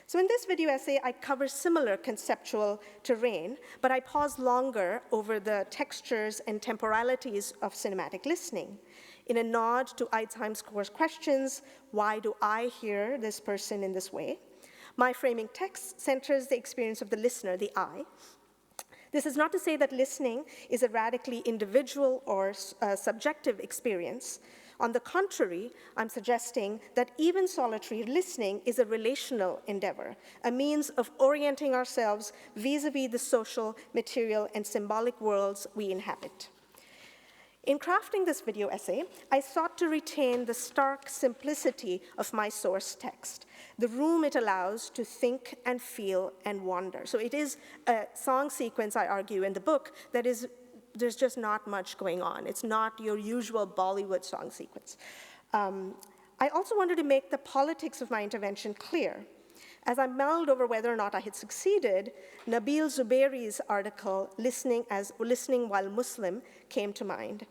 So in this video essay, I cover similar conceptual terrain, but I pause longer over the textures and temporalities of cinematic listening. In a nod to Eidsheim's core questions, why do I hear this person in this way? My framing text centers the experience of the listener, the I. This is not to say that listening is a radically individual or subjective experience. On the contrary, I'm suggesting that even solitary listening is a relational endeavor, a means of orienting ourselves vis-a-vis the social, material, and symbolic worlds we inhabit. In crafting this video essay, I sought to retain the stark simplicity of my source text, the room it allows to think and feel and wander. So it is a song sequence, I argue, in the book that is, there's just not much going on. It's not your usual Bollywood song sequence. I also wanted to make the politics of my intervention clear. As I mulled over whether or not I had succeeded, Nabil Zubairi's article, Listening While Muslim, came to mind.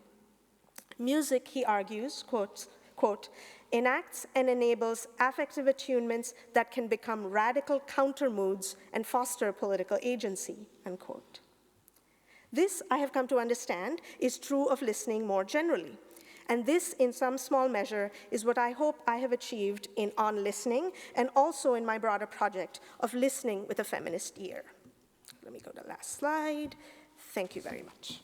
Music, he argues, quote, enacts and enables affective attunements that can become radical counter-moods and foster political agency, unquote. This, I have come to understand, is true of listening more generally. And this, in some small measure, is what I hope I have achieved in On Listening and also in my broader project of listening with a feminist ear. Let me go to the last slide. Thank you very much.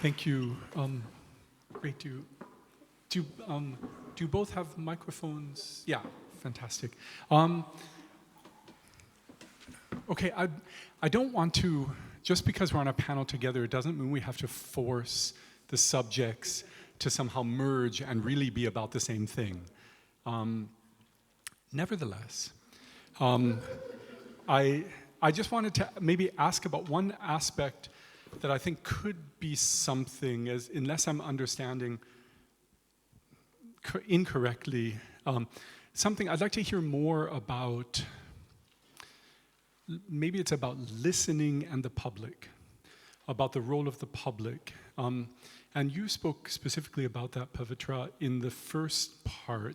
Thank you. Great. Do you both have microphones? Yeah, fantastic. Okay, I don't want to, just because we're on a panel together, it doesn't mean we have to force the subjects to somehow merge and really be about the same thing. Nevertheless, I just wanted to maybe ask about one aspect that I think could be something, unless I'm understanding incorrectly, something I'd like to hear more about. Maybe it's about listening and the public, about the role of the public. And you spoke specifically about that, Pavitra, in the first part.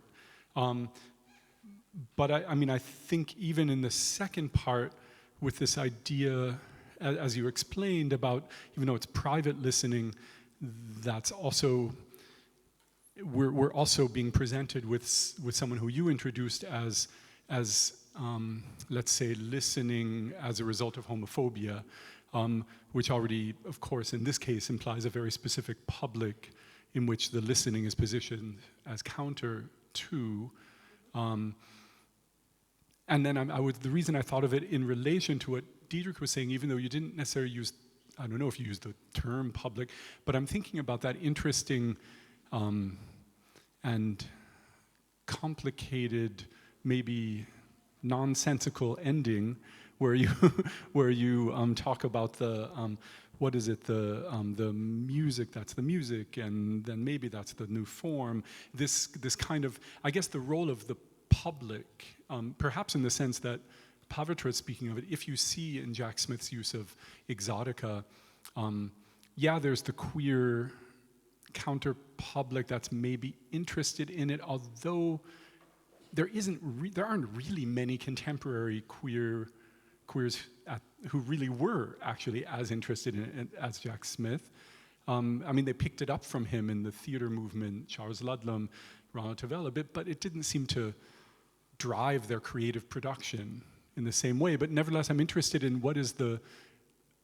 But I think even in the second part, with this idea, as you explained, about even though it's private listening, that's also, we're also being presented with someone who you introduced as let's say, listening as a result of homophobia, which already, of course, in this case, implies a very specific public in which the listening is positioned as counter to. And then the reason I thought of it in relation to what Diedrich was saying, even though you didn't necessarily use, I don't know if you used the term public, but I'm thinking about that interesting and complicated, maybe nonsensical ending where you talk about the what is it, the music, that's the music, and then maybe that's the new form. This kind of, I guess, the role of the public, perhaps in the sense that Pavitra is speaking of it, if you see in Jack Smith's use of exotica, yeah, there's the queer counter public that's maybe interested in it, although there aren't really many contemporary queers who really were actually as interested in it as Jack Smith. They picked it up from him in the theater movement, Charles Ludlam, Ronald Tavel a bit, but it didn't seem to drive their creative production in the same way. But nevertheless, I'm interested in what is the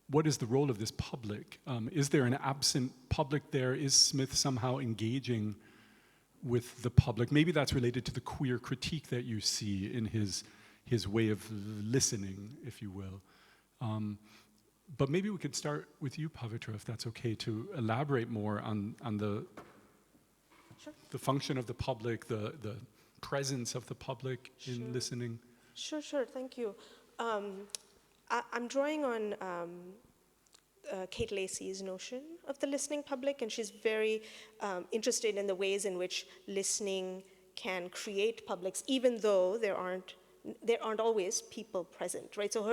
role of this public? Is there an absent public there? Is Smith somehow engaging with the public? Maybe that's related to the queer critique that you see in his way of listening, if you will. But maybe we could start with you, Pavitra, if that's okay, to elaborate more on the Sure. the function of the public, the presence of the public in listening. Sure, thank you. I'm drawing on Kate Lacey's notion of the listening public, and she's very interested in the ways in which listening can create publics, even though there aren't always people present, right? So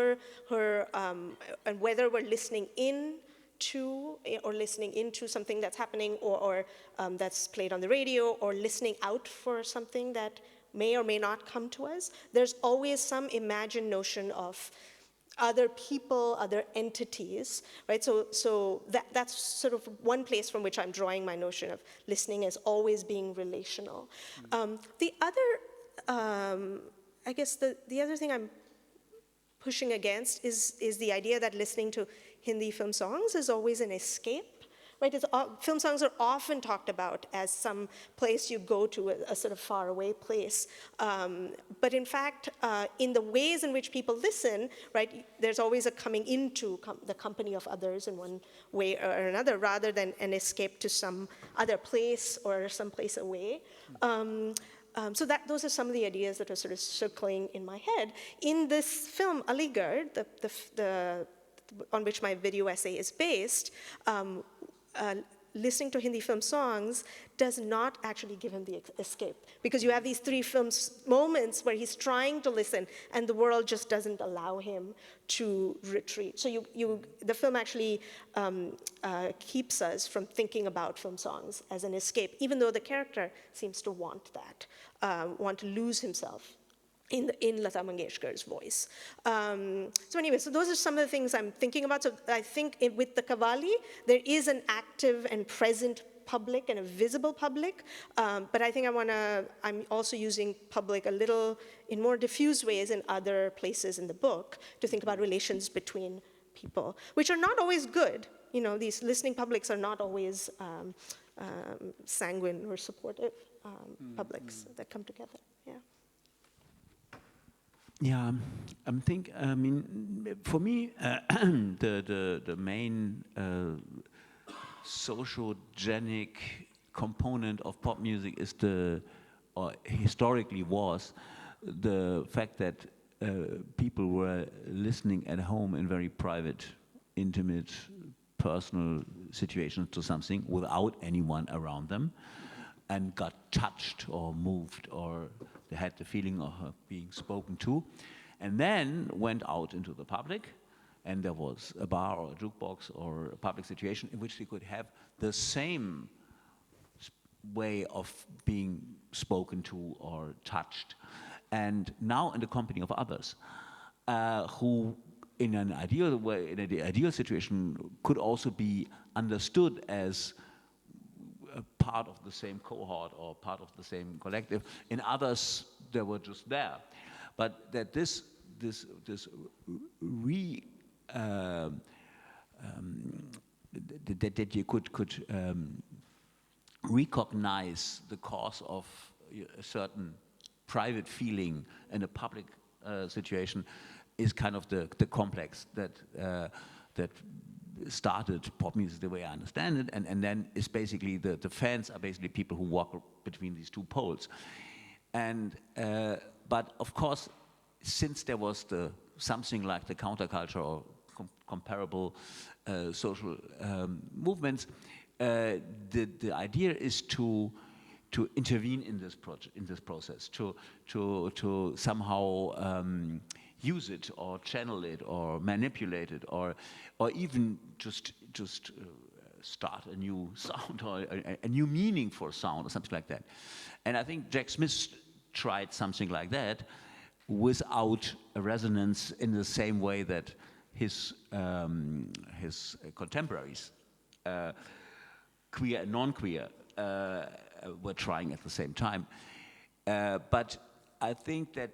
her and whether we're listening in to or listening into something that's happening or that's played on the radio, or listening out for something that may or may not come to us, there's always some imagined notion of other people, other entities, right? So that's sort of one place from which I'm drawing my notion of listening as always being relational. The other, I guess the other thing I'm pushing against is the idea that listening to Hindi film songs is always an escape, right? Film songs are often talked about as some place you go to, a sort of faraway place. But in fact, in the ways in which people listen, right, there's always a coming into the company of others in one way or another, rather than an escape to some other place or some place away. So those are some of the ideas that are sort of circling in my head. In this film, Aligarh, on which my video essay is based, listening to Hindi film songs does not actually give him the escape, because you have these three moments where he's trying to listen and the world just doesn't allow him to retreat. So the film actually keeps us from thinking about film songs as an escape, even though the character seems to want that, want to lose himself in Lata Mangeshkar's voice. So anyway, so those are some of the things I'm thinking about. So I think with the Qawwali, there is an active and present public and a visible public, but I think I'm also using public a little in more diffuse ways in other places in the book to think about relations between people, which are not always good, you know, these listening publics are not always sanguine or supportive publics that come together. Yeah. Yeah, I mean, for me, the main sociogenic component of pop music is or historically was, the fact that people were listening at home in very private, intimate, personal situations to something without anyone around them, and got touched or moved, or they had the feeling of being spoken to, and then went out into the public, and there was a bar or a jukebox or a public situation in which they could have the same way of being spoken to or touched. And now in the company of others, who in an ideal way, in an ideal situation, could also be understood as a part of the same cohort or part of the same collective. In others, they were just there. But that that you could recognize the cause of a certain private feeling in a public situation is kind of the complex that started pop music the way I understand it, and then is basically the fans are basically people who walk between these two poles. And but of course, since there was something like the counterculture or comparable social movements, the idea is to intervene in this process, to somehow use it or channel it or manipulate it or even just start a new sound or a new meaning for sound or something like that. And I think Jack Smith tried something like that without a resonance in the same way that his contemporaries, queer and non-queer, were trying at the same time. But I think that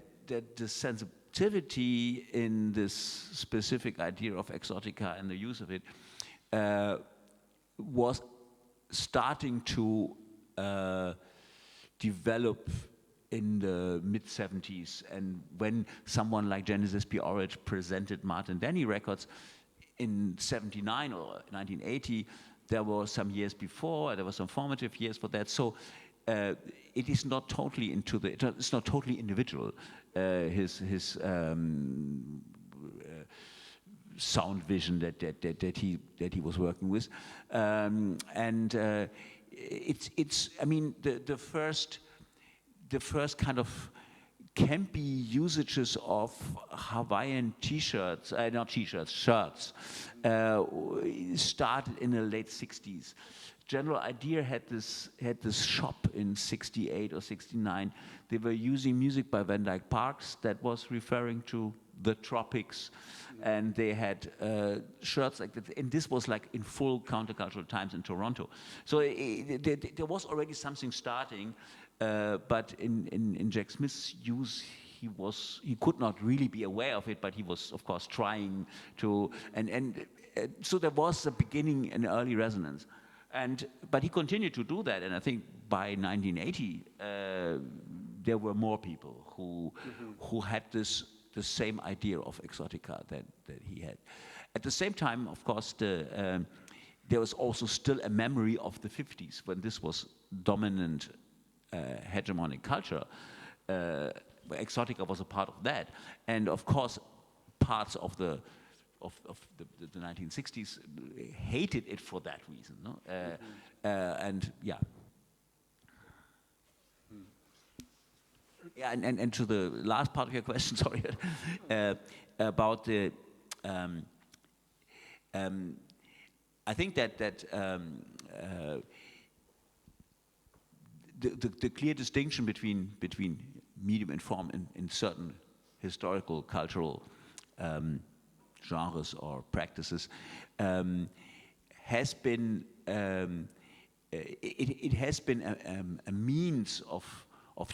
the sensitivity in this specific idea of exotica and the use of it was starting to develop in the mid-70s, and when someone like Genesis P. Orridge presented Martin Denny records in 79 or 1980, there were some years before, there were some formative years for that. So it is not totally it's not totally individual. His sound vision that he was working with, it's I mean the first kind of campy usages of Hawaiian t-shirts, not t-shirts, shirts, started in the late 60s. General Idea had this shop in 68 or 69. They were using music by Van Dyke Parks that was referring to the tropics, and they had shirts like that. And this was like in full countercultural times in Toronto. So there was already something starting, but in Jack Smith's use, he could not really be aware of it, but he was of course trying to, and so there was a beginning, an early resonance. But he continued to do that, and I think by 1980 there were more people who had the same idea of exotica that he had. At the same time, of course, there was also still a memory of the 50s when this was dominant hegemonic culture. Exotica was a part of that, and of course, parts of the 1960s hated it for that reason, no? And yeah. Yeah, and to the last part of your question, sorry, about the, I think that the clear distinction between medium and form in certain historical, cultural genres or practices has been it has been a means of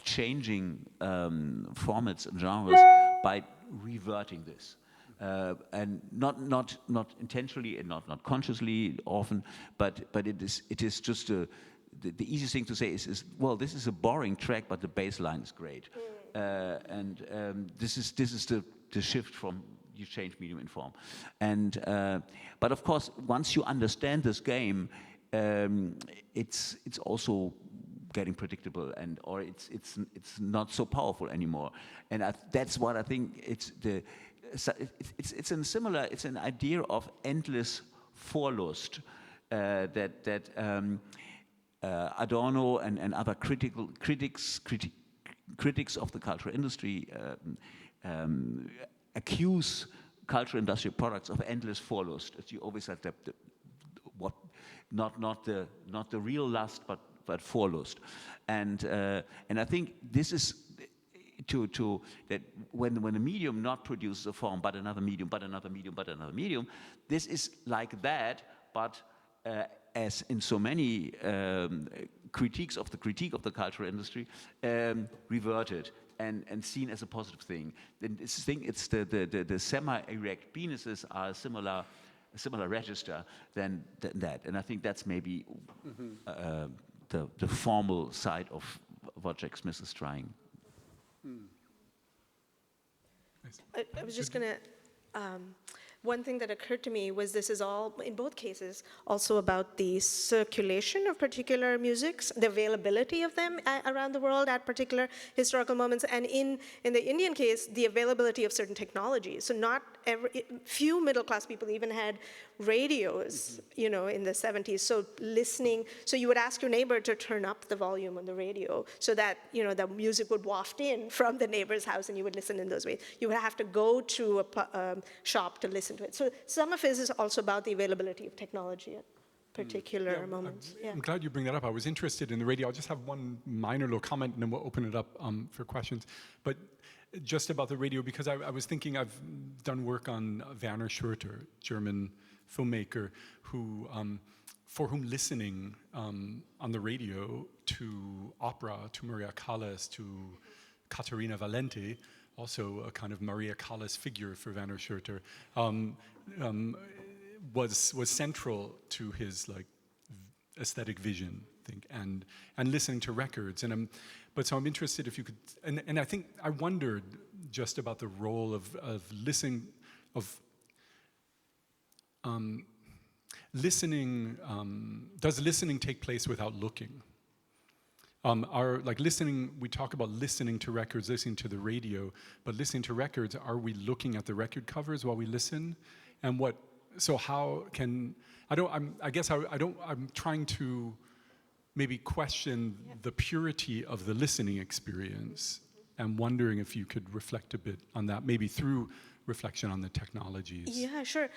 changing formats and genres by reverting this. and not intentionally and not consciously often, but it is just the easiest thing to say is, well, this is a boring track, but the bass line is great, this is the shift from you change medium and form, but of course once you understand this game, it's also getting predictable, or it's not so powerful anymore, and that's what I think it's an idea of endless Vorlust that Adorno and other critics of the cultural industry accuse cultural industrial products of endless Vorlust. As you always have not the real lust, but Vorlust, and I think this is to that when a medium not produces a form, but another medium, but another medium, but another medium, this is like that, but as in so many critiques of the critique of the cultural industry, reverted and seen as a positive thing. Then this thing, it's the semi-erect penises are a similar register than that, and I think that's maybe the formal side of what Jack Smith is trying. I was just going to, one thing that occurred to me was this is all, in both cases, also about the circulation of particular musics, the availability of them around the world at particular historical moments, and in the Indian case, the availability of certain technologies. So few middle-class people even had radios, in the 70s. So so you would ask your neighbor to turn up the volume on the radio so that, the music would waft in from the neighbor's house and you would listen in those ways. You would have to go to a shop to listen to it. So some of it is also about the availability of technology at particular moments. I'm glad you bring that up. I was interested in the radio. I'll just have one minor little comment and then we'll open it up for questions. But just about the radio, because I was thinking I've done work on Werner Schurter, German filmmaker, for whom listening on the radio to opera, to Maria Callas, to Caterina Valente, also a kind of Maria Callas figure for Werner Schurter, was central to his aesthetic vision, I think, and listening to records. But so I'm interested if you could, and I think I wondered just about the role of listening, listening. Does listening take place without looking? Listening, we talk about listening to records, listening to the radio, but listening to records, are we looking at the record covers while we listen? And I'm trying to maybe question the purity of the listening experience and wondering if you could reflect a bit on that, maybe through reflection on the technologies. Yeah, sure.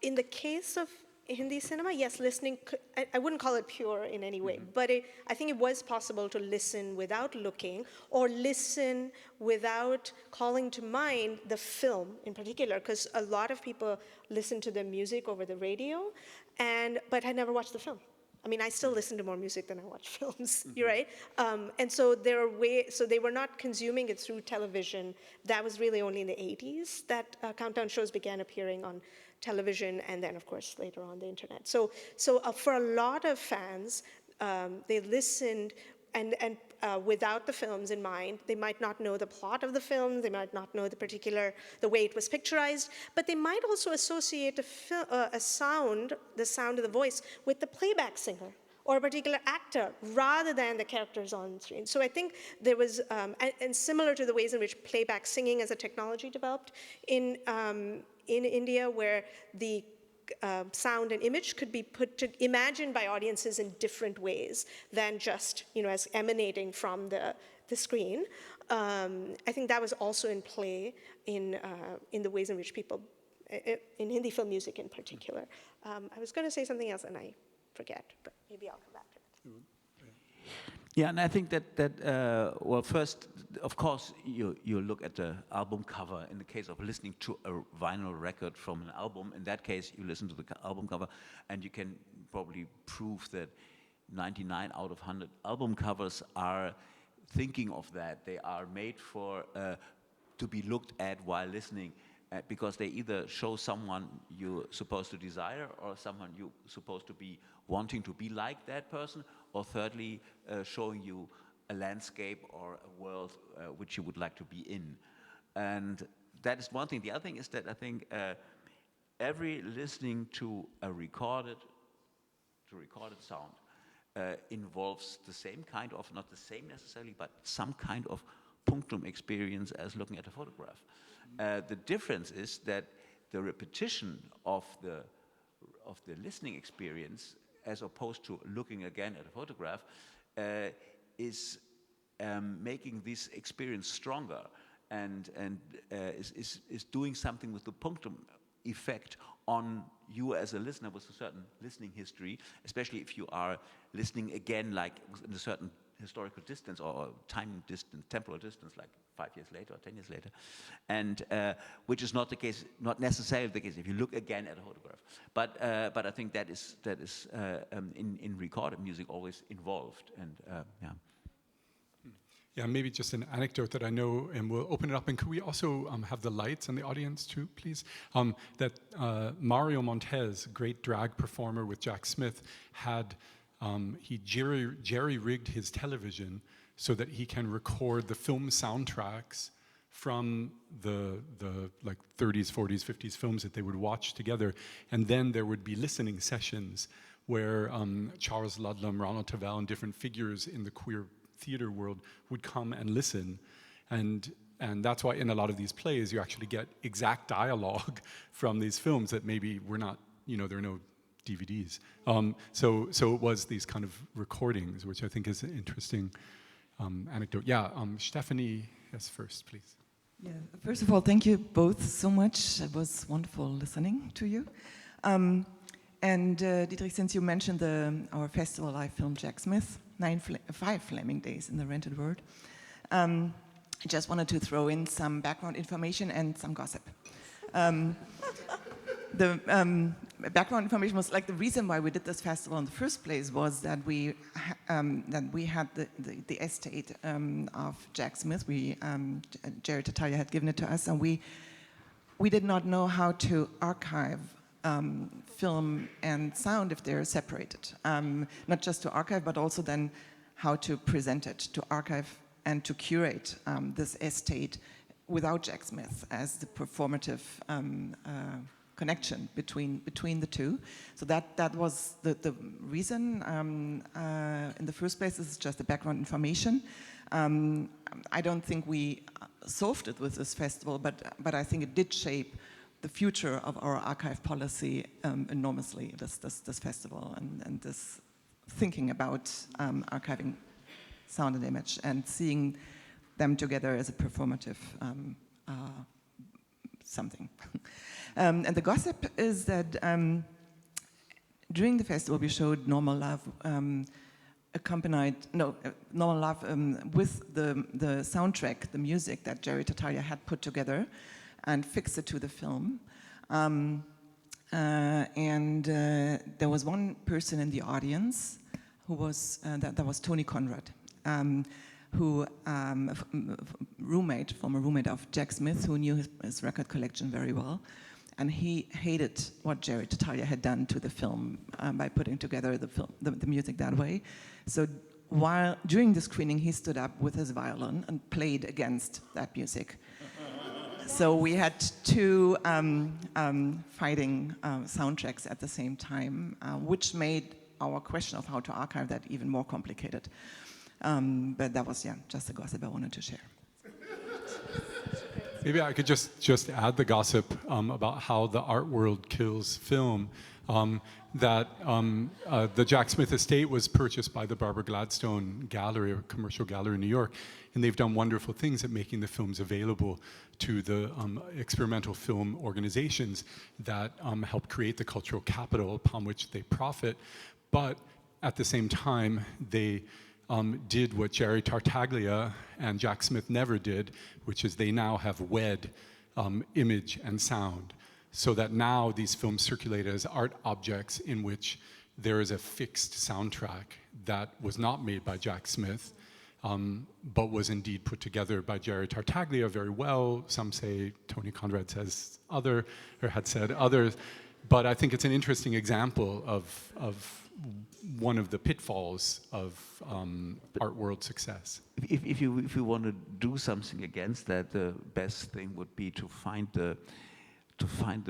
In the case of Hindi cinema, yes, listening, I wouldn't call it pure in any way, but I think it was possible to listen without looking, or listen without calling to mind the film in particular, because a lot of people listen to the music over the radio, but had never watched the film. I mean, I still listen to more music than I watch films, you're right? And so so they were not consuming it through television. That was really only in the 80s that countdown shows began appearing on television, and then, of course, later on the internet. So for a lot of fans, they listened and without the films in mind. They might not know the plot of the film, they might not know the way it was picturized, but they might also associate the sound of the voice with the playback singer or a particular actor rather than the characters on screen. So I think there was, and similar to the ways in which playback singing as a technology developed in India, where the sound and image could be imagined by audiences in different ways than just, as emanating from the screen. I think that was also in play in the ways in which people, in Hindi film music in particular. I was going to say something else and I forget, but maybe I'll come back to it. Yeah, and I think that well, first, of course, you look at the album cover. In the case of listening to a vinyl record from an album, in that case, you listen to the album cover, and you can probably prove that 99 out of 100 album covers are thinking of that. They are made for to be looked at while listening because they either show someone you're supposed to desire or someone you're supposed to be wanting to be like that person, or thirdly, showing you a landscape or a world which you would like to be in. And that is one thing. The other thing is that I think every listening to a recorded sound involves the same kind of, not the same necessarily, but some kind of punctum experience as looking at a photograph. The difference is that the repetition of the listening experience, as opposed to looking again at a photograph, is making this experience stronger and is doing something with the punctum effect on you as a listener with a certain listening history, especially if you are listening again, like in a certain historical distance or time distance, temporal distance, like 5 years later or 10 years later, and which is not the case, not necessarily the case if you look again at a photograph. But I think that is in recorded music always involved, and yeah. Yeah, maybe just an anecdote that I know, and we'll open it up. And could we also have the lights in the audience too, please? That Mario Montez, great drag performer with Jack Smith, had he jerry-rigged his television so that he can record the film soundtracks from the like 30s, 40s, 50s films that they would watch together, and then there would be listening sessions where Charles Ludlam, Ronald Tavel, and different figures in the queer theater world would come and listen, and that's why in a lot of these plays you actually get exact dialogue from these films that maybe were not, there are no DVDs. So it was these kind of recordings, which I think is an interesting anecdote. Yeah, Stephanie, yes, first, please. Yeah, first of all, thank you both so much. It was wonderful listening to you. And Diedrich, since you mentioned our festival, I filmed Jack Smith, 5 Fleming days in the rented world. I just wanted to throw in some background information and some gossip. The background information was like the reason why we did this festival in the first place was that we had the estate of Jack Smith. Jerry Tartaglia had given it to us, and we did not know how to archive film and sound if they're separated. Not just to archive, but also then how to present it, to archive and to curate this estate without Jack Smith as the performative connection between the two. So that was the reason. In the first place, this is just the background information. I don't think we solved it with this festival, but I think it did shape the future of our archive policy enormously, this festival, and this thinking about archiving sound and image and seeing them together as a performative something. And the gossip is that during the festival we showed Normal Love Normal Love with the soundtrack, the music that Jerry Tartaglia had put together and fixed it to the film. And there was one person in the audience who was, that was Tony Conrad, who former roommate of Jack Smith, who knew his record collection very well. And he hated what Jerry Tartaglia had done to the film by putting together the music that way. So during the screening, he stood up with his violin and played against that music. So we had 2 fighting soundtracks at the same time, which made our question of how to archive that even more complicated. But that was, just a gossip I wanted to share. Maybe I could just add the gossip about how the art world kills film. That the Jack Smith estate was purchased by the Barbara Gladstone Gallery, a commercial gallery in New York, and they've done wonderful things at making the films available to the experimental film organizations that help create the cultural capital upon which they profit. But at the same time, they did what Jerry Tartaglia and Jack Smith never did, which is they now have wed image and sound, so that now these films circulate as art objects in which there is a fixed soundtrack that was not made by Jack Smith, but was indeed put together by Jerry Tartaglia very well. Some say Tony Conrad says other, or had said others. But I think it's an interesting example of one of the pitfalls of art world success. If you want to do something against that, the best thing would be to find the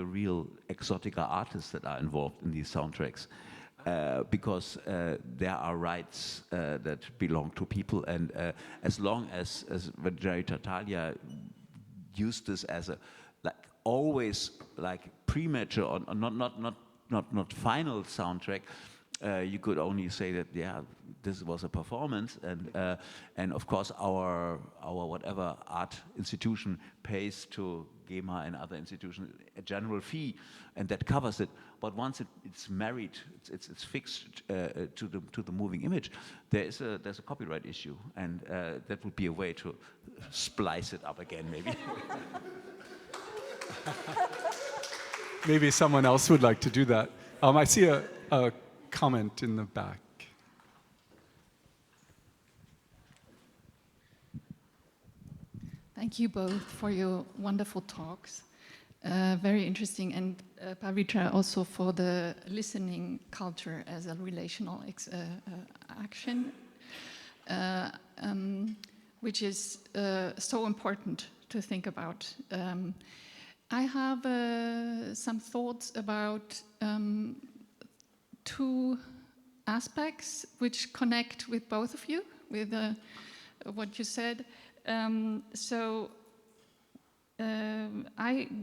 real exotica artists that are involved in these soundtracks, because there are rights that belong to people, and as long as Jerry Tartaglia used this as a always premature or not final soundtrack, you could only say that this was a performance, and of course our whatever art institution pays to GEMA and other institutions a general fee, and that covers it. But once it's married, it's fixed to the moving image, there's a copyright issue, and that would be a way to splice it up again, maybe. Maybe someone else would like to do that. I see a comment in the back. Thank you both for your wonderful talks. Very interesting, and Pavitra also for the listening culture as a relational action, which is so important to think about. I have some thoughts about two aspects which connect with both of you, with what you said. I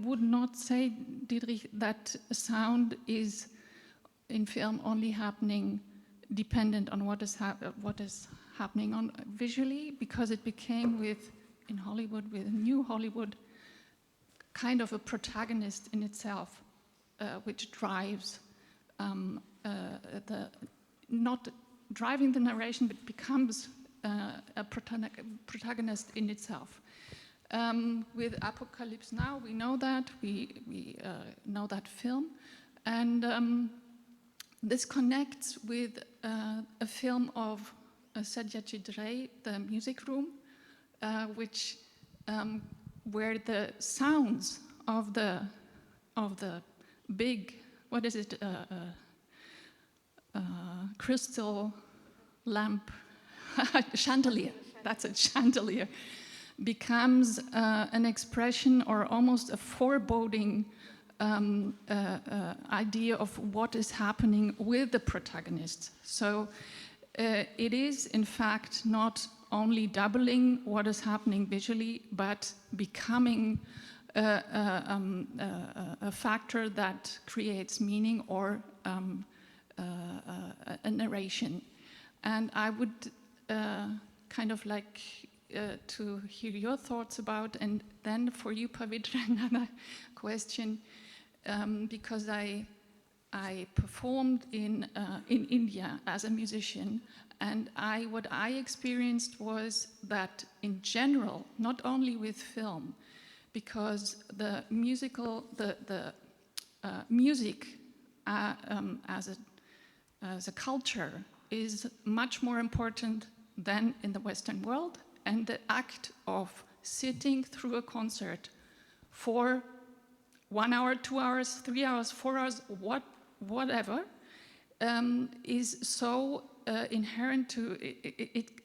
would not say, Diedrich, that sound is in film only happening dependent on what is happening on visually, because it became in Hollywood, with New Hollywood, kind of a protagonist in itself, which drives not driving the narration, but becomes a protagonist in itself. With Apocalypse Now, we know that, we know that film, and this connects with a film of Satyajit Ray, The Music Room, which where the sounds of the big, what is it, crystal lamp, chandelier, that's a chandelier, becomes an expression or almost a foreboding idea of what is happening with the protagonist. So it is, in fact, not only doubling what is happening visually, but becoming a factor that creates meaning or a narration. And I would kind of like to hear your thoughts about, and then for you, Pavitra, another question, because I performed in India as a musician, and what I experienced was that in general, not only with film, because the music as a culture is much more important than in the Western world, and the act of sitting through a concert for 1 hour, 2 hours, 3 hours, 4 hours, whatever, is so inherent to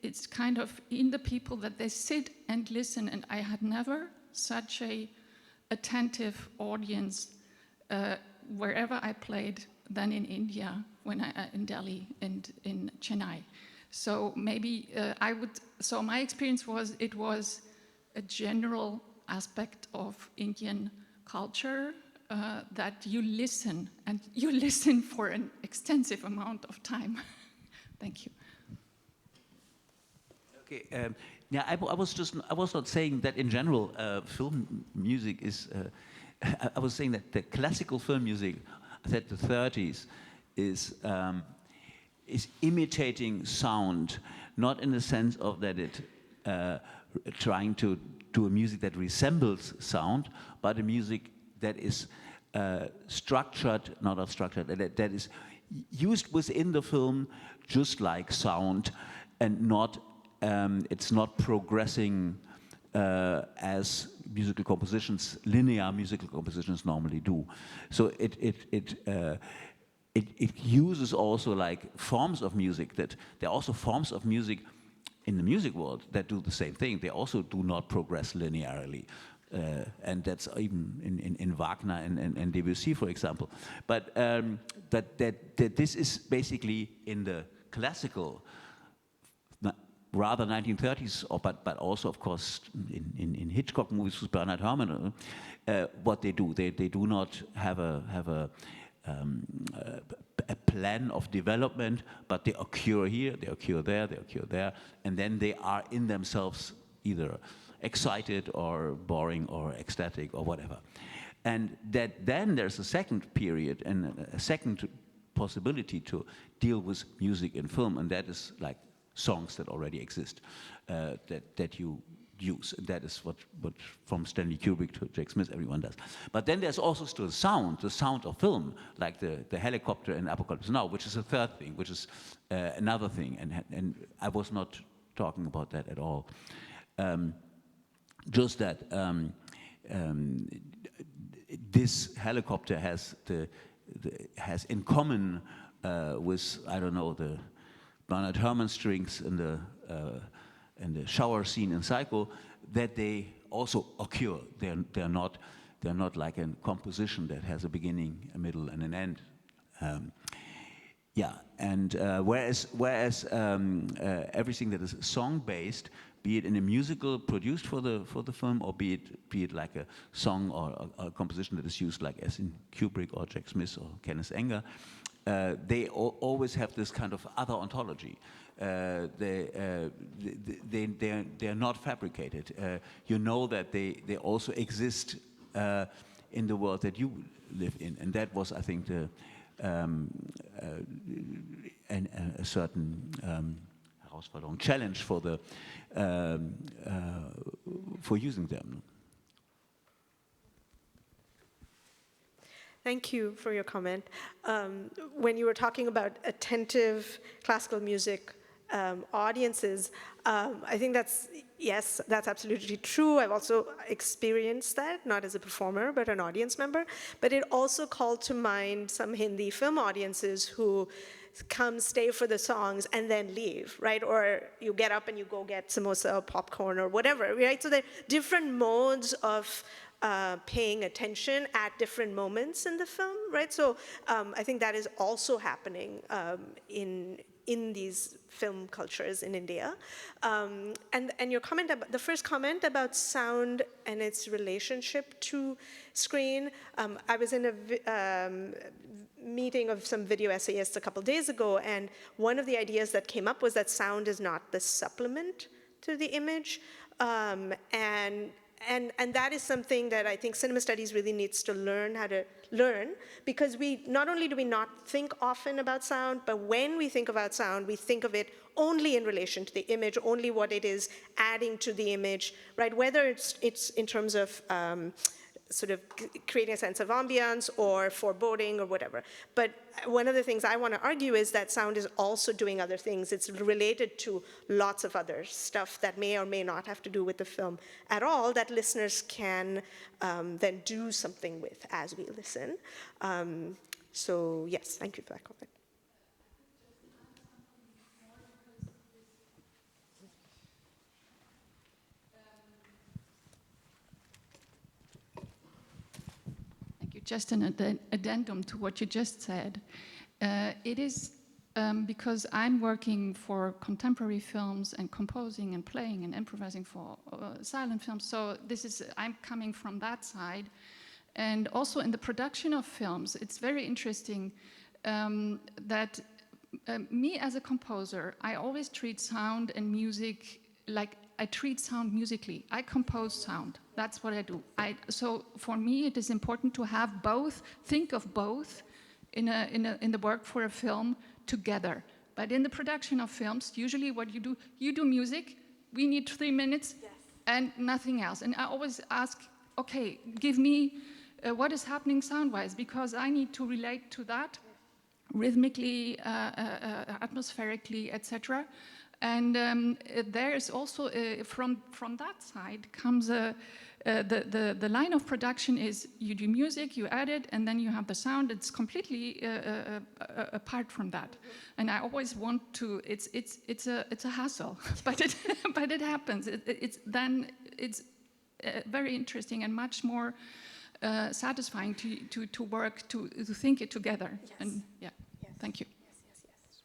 it's kind of in the people that they sit and listen. And I had never such a attentive audience wherever I played than in India, when in Delhi and in Chennai. So maybe so my experience was, it was a general aspect of Indian culture that you listen, and you listen for an extensive amount of time. Thank you. Okay. Yeah, I was not saying that in general film music is. I was saying that the classical film music, that the 30s is imitating sound, not in the sense of that it trying to do a music that resembles sound, but a music that is structured, not unstructured, that is used within the film just like sound, and not it's not progressing as musical compositions, linear musical compositions normally do. So it uses also like forms of music that there are also forms of music in the music world that do the same thing. They also do not progress linearly. And that's even in Wagner and Debussy, for example. But that this is basically in the classical, rather 1930s, but also, of course, in Hitchcock movies with Bernard Herrmann, what they do. They do not have a plan of development, but they occur here, they occur there, they occur there, and then they are in themselves either excited or boring or ecstatic or whatever. And that then there's a second period and a second possibility to deal with music in film, and that is like songs that already exist, that you use. And that is what from Stanley Kubrick to Jack Smith everyone does. But then there's also still the sound of film, like the helicopter in Apocalypse Now, which is a third thing, which is another thing. And I was not talking about that at all. Just that this helicopter has in common with, I don't know, the Bernard Herrmann strings in the shower scene in Psycho, that they also occur. They're not like a composition that has a beginning, a middle, and an end. Yeah, and whereas everything that is song-based, be it in a musical produced for the film, or be it like a song or a composition that is used like as in Kubrick or Jack Smith or Kenneth Anger, they always have this kind of other ontology. They're not fabricated. You know that they also exist in the world that you live in, and that was, I think, a certain Herausforderung, challenge for the for using them. Thank you for your comment. When you were talking about attentive classical music audiences, I think that's absolutely true. I've also experienced that, not as a performer, but an audience member. But it also called to mind some Hindi film audiences who come, stay for the songs, and then leave, right? Or you get up and you go get samosa or popcorn or whatever, right? So there are different modes of paying attention at different moments in the film, right? So I think that is also happening in these film cultures in India. And your comment, the first comment about sound and its relationship to screen, I was in a meeting of some video essayists a couple days ago, and one of the ideas that came up was that sound is not the supplement to the image, and that is something that I think cinema studies really needs to learn how to learn, because we not only do we not think often about sound, but when we think about sound, we think of it only in relation to the image, only what it is adding to the image, right? Whether it's in terms of sort of creating a sense of ambience or foreboding or whatever. But one of the things I want to argue is that sound is also doing other things. It's related to lots of other stuff that may or may not have to do with the film at all, that listeners can then do something with as we listen. So yes, thank you for that comment. Just an addendum to what you just said. It is because I'm working for contemporary films and composing and playing and improvising for silent films. So I'm coming from that side. And also in the production of films, it's very interesting that me as a composer, I always treat sound and music like I treat sound musically. I compose sound. That's what I do. So for me, it is important to have both, think of both in the work for a film together. But in the production of films, usually what you do music, we need 3 minutes and nothing else. And I always ask, okay, give me what is happening sound-wise, because I need to relate to that rhythmically, atmospherically, etc. And there is also, from that side comes the line of production is you do music, you edit, and then you have the sound. It's completely apart from that. And I always want to. It's a hassle, but it happens. It's very interesting and much more satisfying to work to think it together. Yes. And yeah, Yes. thank you. Yes.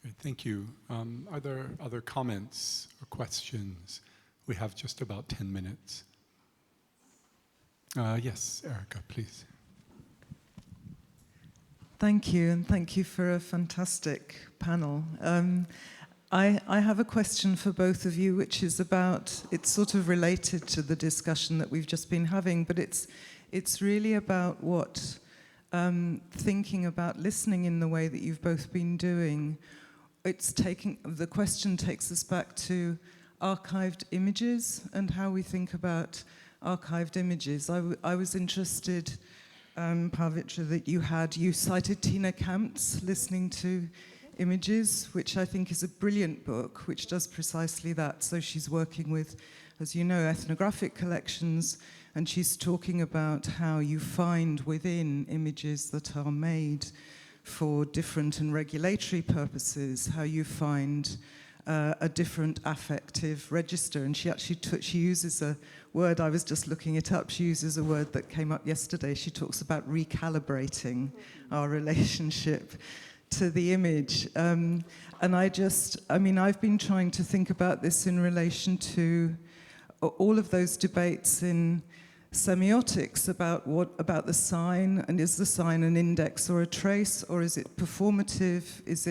Great, thank you. Are there other comments or questions? We have just about 10 minutes. Yes, Erica, please. Thank you, and thank you for a fantastic panel. I have a question for both of you, which is about, it's sort of related to the discussion that we've just been having, but it's really about what thinking about listening in the way that you've both been doing. The question takes us back to archived images and how we think about archived images. I was interested, Pavitra, that you cited Tina Kamp's Listening to Images, which I think is a brilliant book, which does precisely that. So she's working with, as you know, ethnographic collections, and she's talking about how you find within images that are made for different and regulatory purposes, how you find a different affective register. And she actually she uses a word, I was just looking it up, she uses a word that came up yesterday. She talks about recalibrating our relationship to the image. And I've been trying to think about this in relation to all of those debates in semiotics about the sign, and is the sign an index or a trace, or is it performative? Is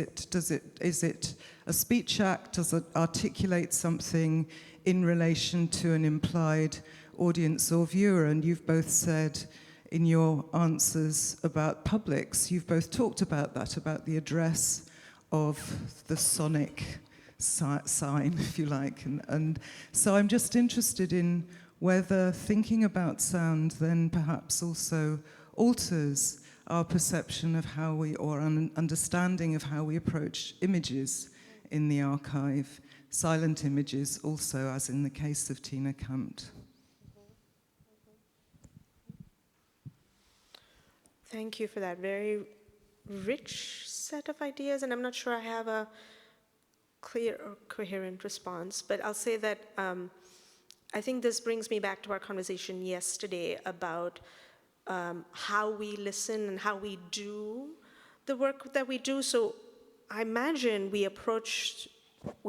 it a speech act? Does it articulate something in relation to an implied audience or viewer? And you've both said in your answers about publics, you've both talked about that, about the address of the sonic sign, if you like. And so I'm just interested in whether thinking about sound then perhaps also alters our perception of how we, or an understanding of how we approach images in the archive, silent images also, as in the case of Tina Kamp. Thank you for that very rich set of ideas, and I'm not sure I have a clear or coherent response, but I'll say that I think this brings me back to our conversation yesterday about how we listen and how we do the work that we do. So I imagine we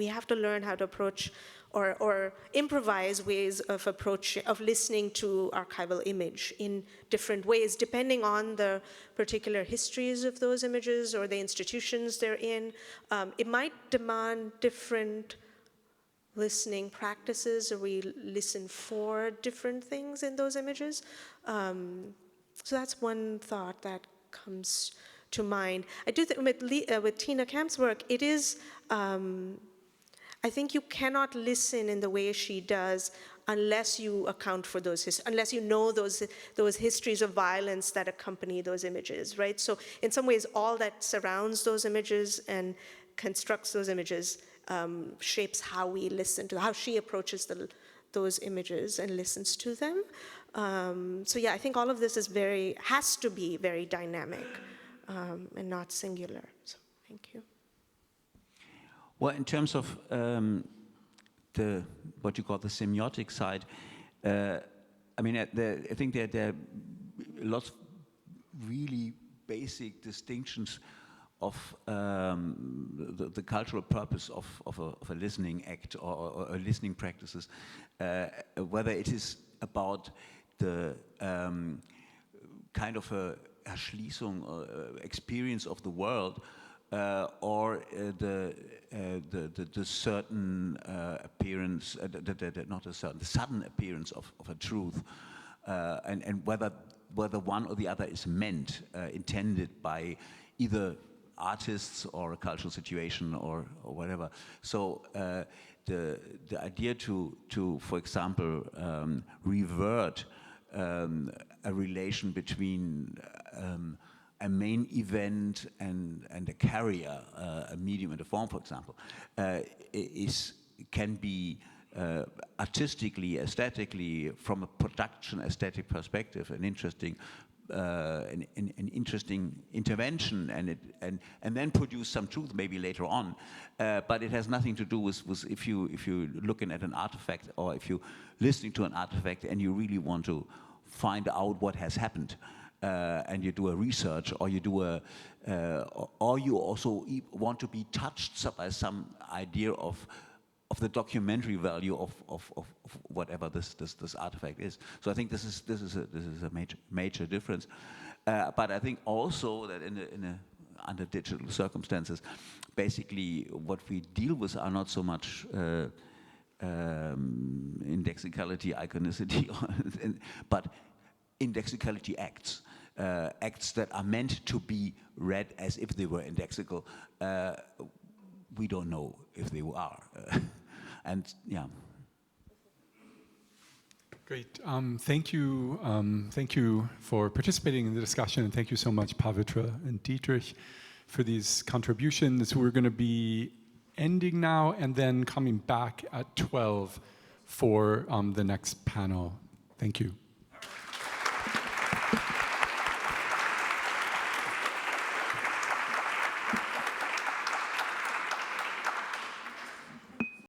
have to learn how to approach or improvise ways of listening to archival image in different ways, depending on the particular histories of those images or the institutions they're in. It might demand different listening practices, or we listen for different things in those images. So that's one thought that comes to mind. I do think with Tina Kamp's work, it is, I think you cannot listen in the way she does unless you account for unless you know those histories of violence that accompany those images, right? So in some ways, all that surrounds those images and constructs those images shapes how we listen to, how she approaches those images and listens to them. So yeah, I think all of this has to be very dynamic and not singular. So thank you. Well, in terms of what you call the semiotic side, I mean, I think there are lots of really basic distinctions of the cultural purpose of a listening act or listening practices, whether it is about the kind of a Erschließung experience of the world, or the certain appearance, the sudden appearance of a truth, and whether one or the other is intended by either artists or a cultural situation or whatever. So the idea to for example revert a relation between a main event and a carrier, a medium and a form, for example, can be artistically, aesthetically, from a production aesthetic perspective, an interesting intervention, and then produce some truth maybe later on. But it has nothing to do with if you're looking at an artifact, or if you're listening to an artifact and you really want to find out what has happened, and you do a research, or you do or you also want to be touched by some idea of the documentary value of whatever this artifact is. So I think this is a major difference. But I think also that under digital circumstances, basically what we deal with are not so much indexicality, iconicity, but indexicality acts. Acts that are meant to be read as if they were indexical. We don't know if they are. And yeah. Great. Thank you for participating in the discussion, and thank you so much, Pavitra and Diedrich, for these contributions. We're going to be ending now and then coming back at 12 for the next panel. Thank you.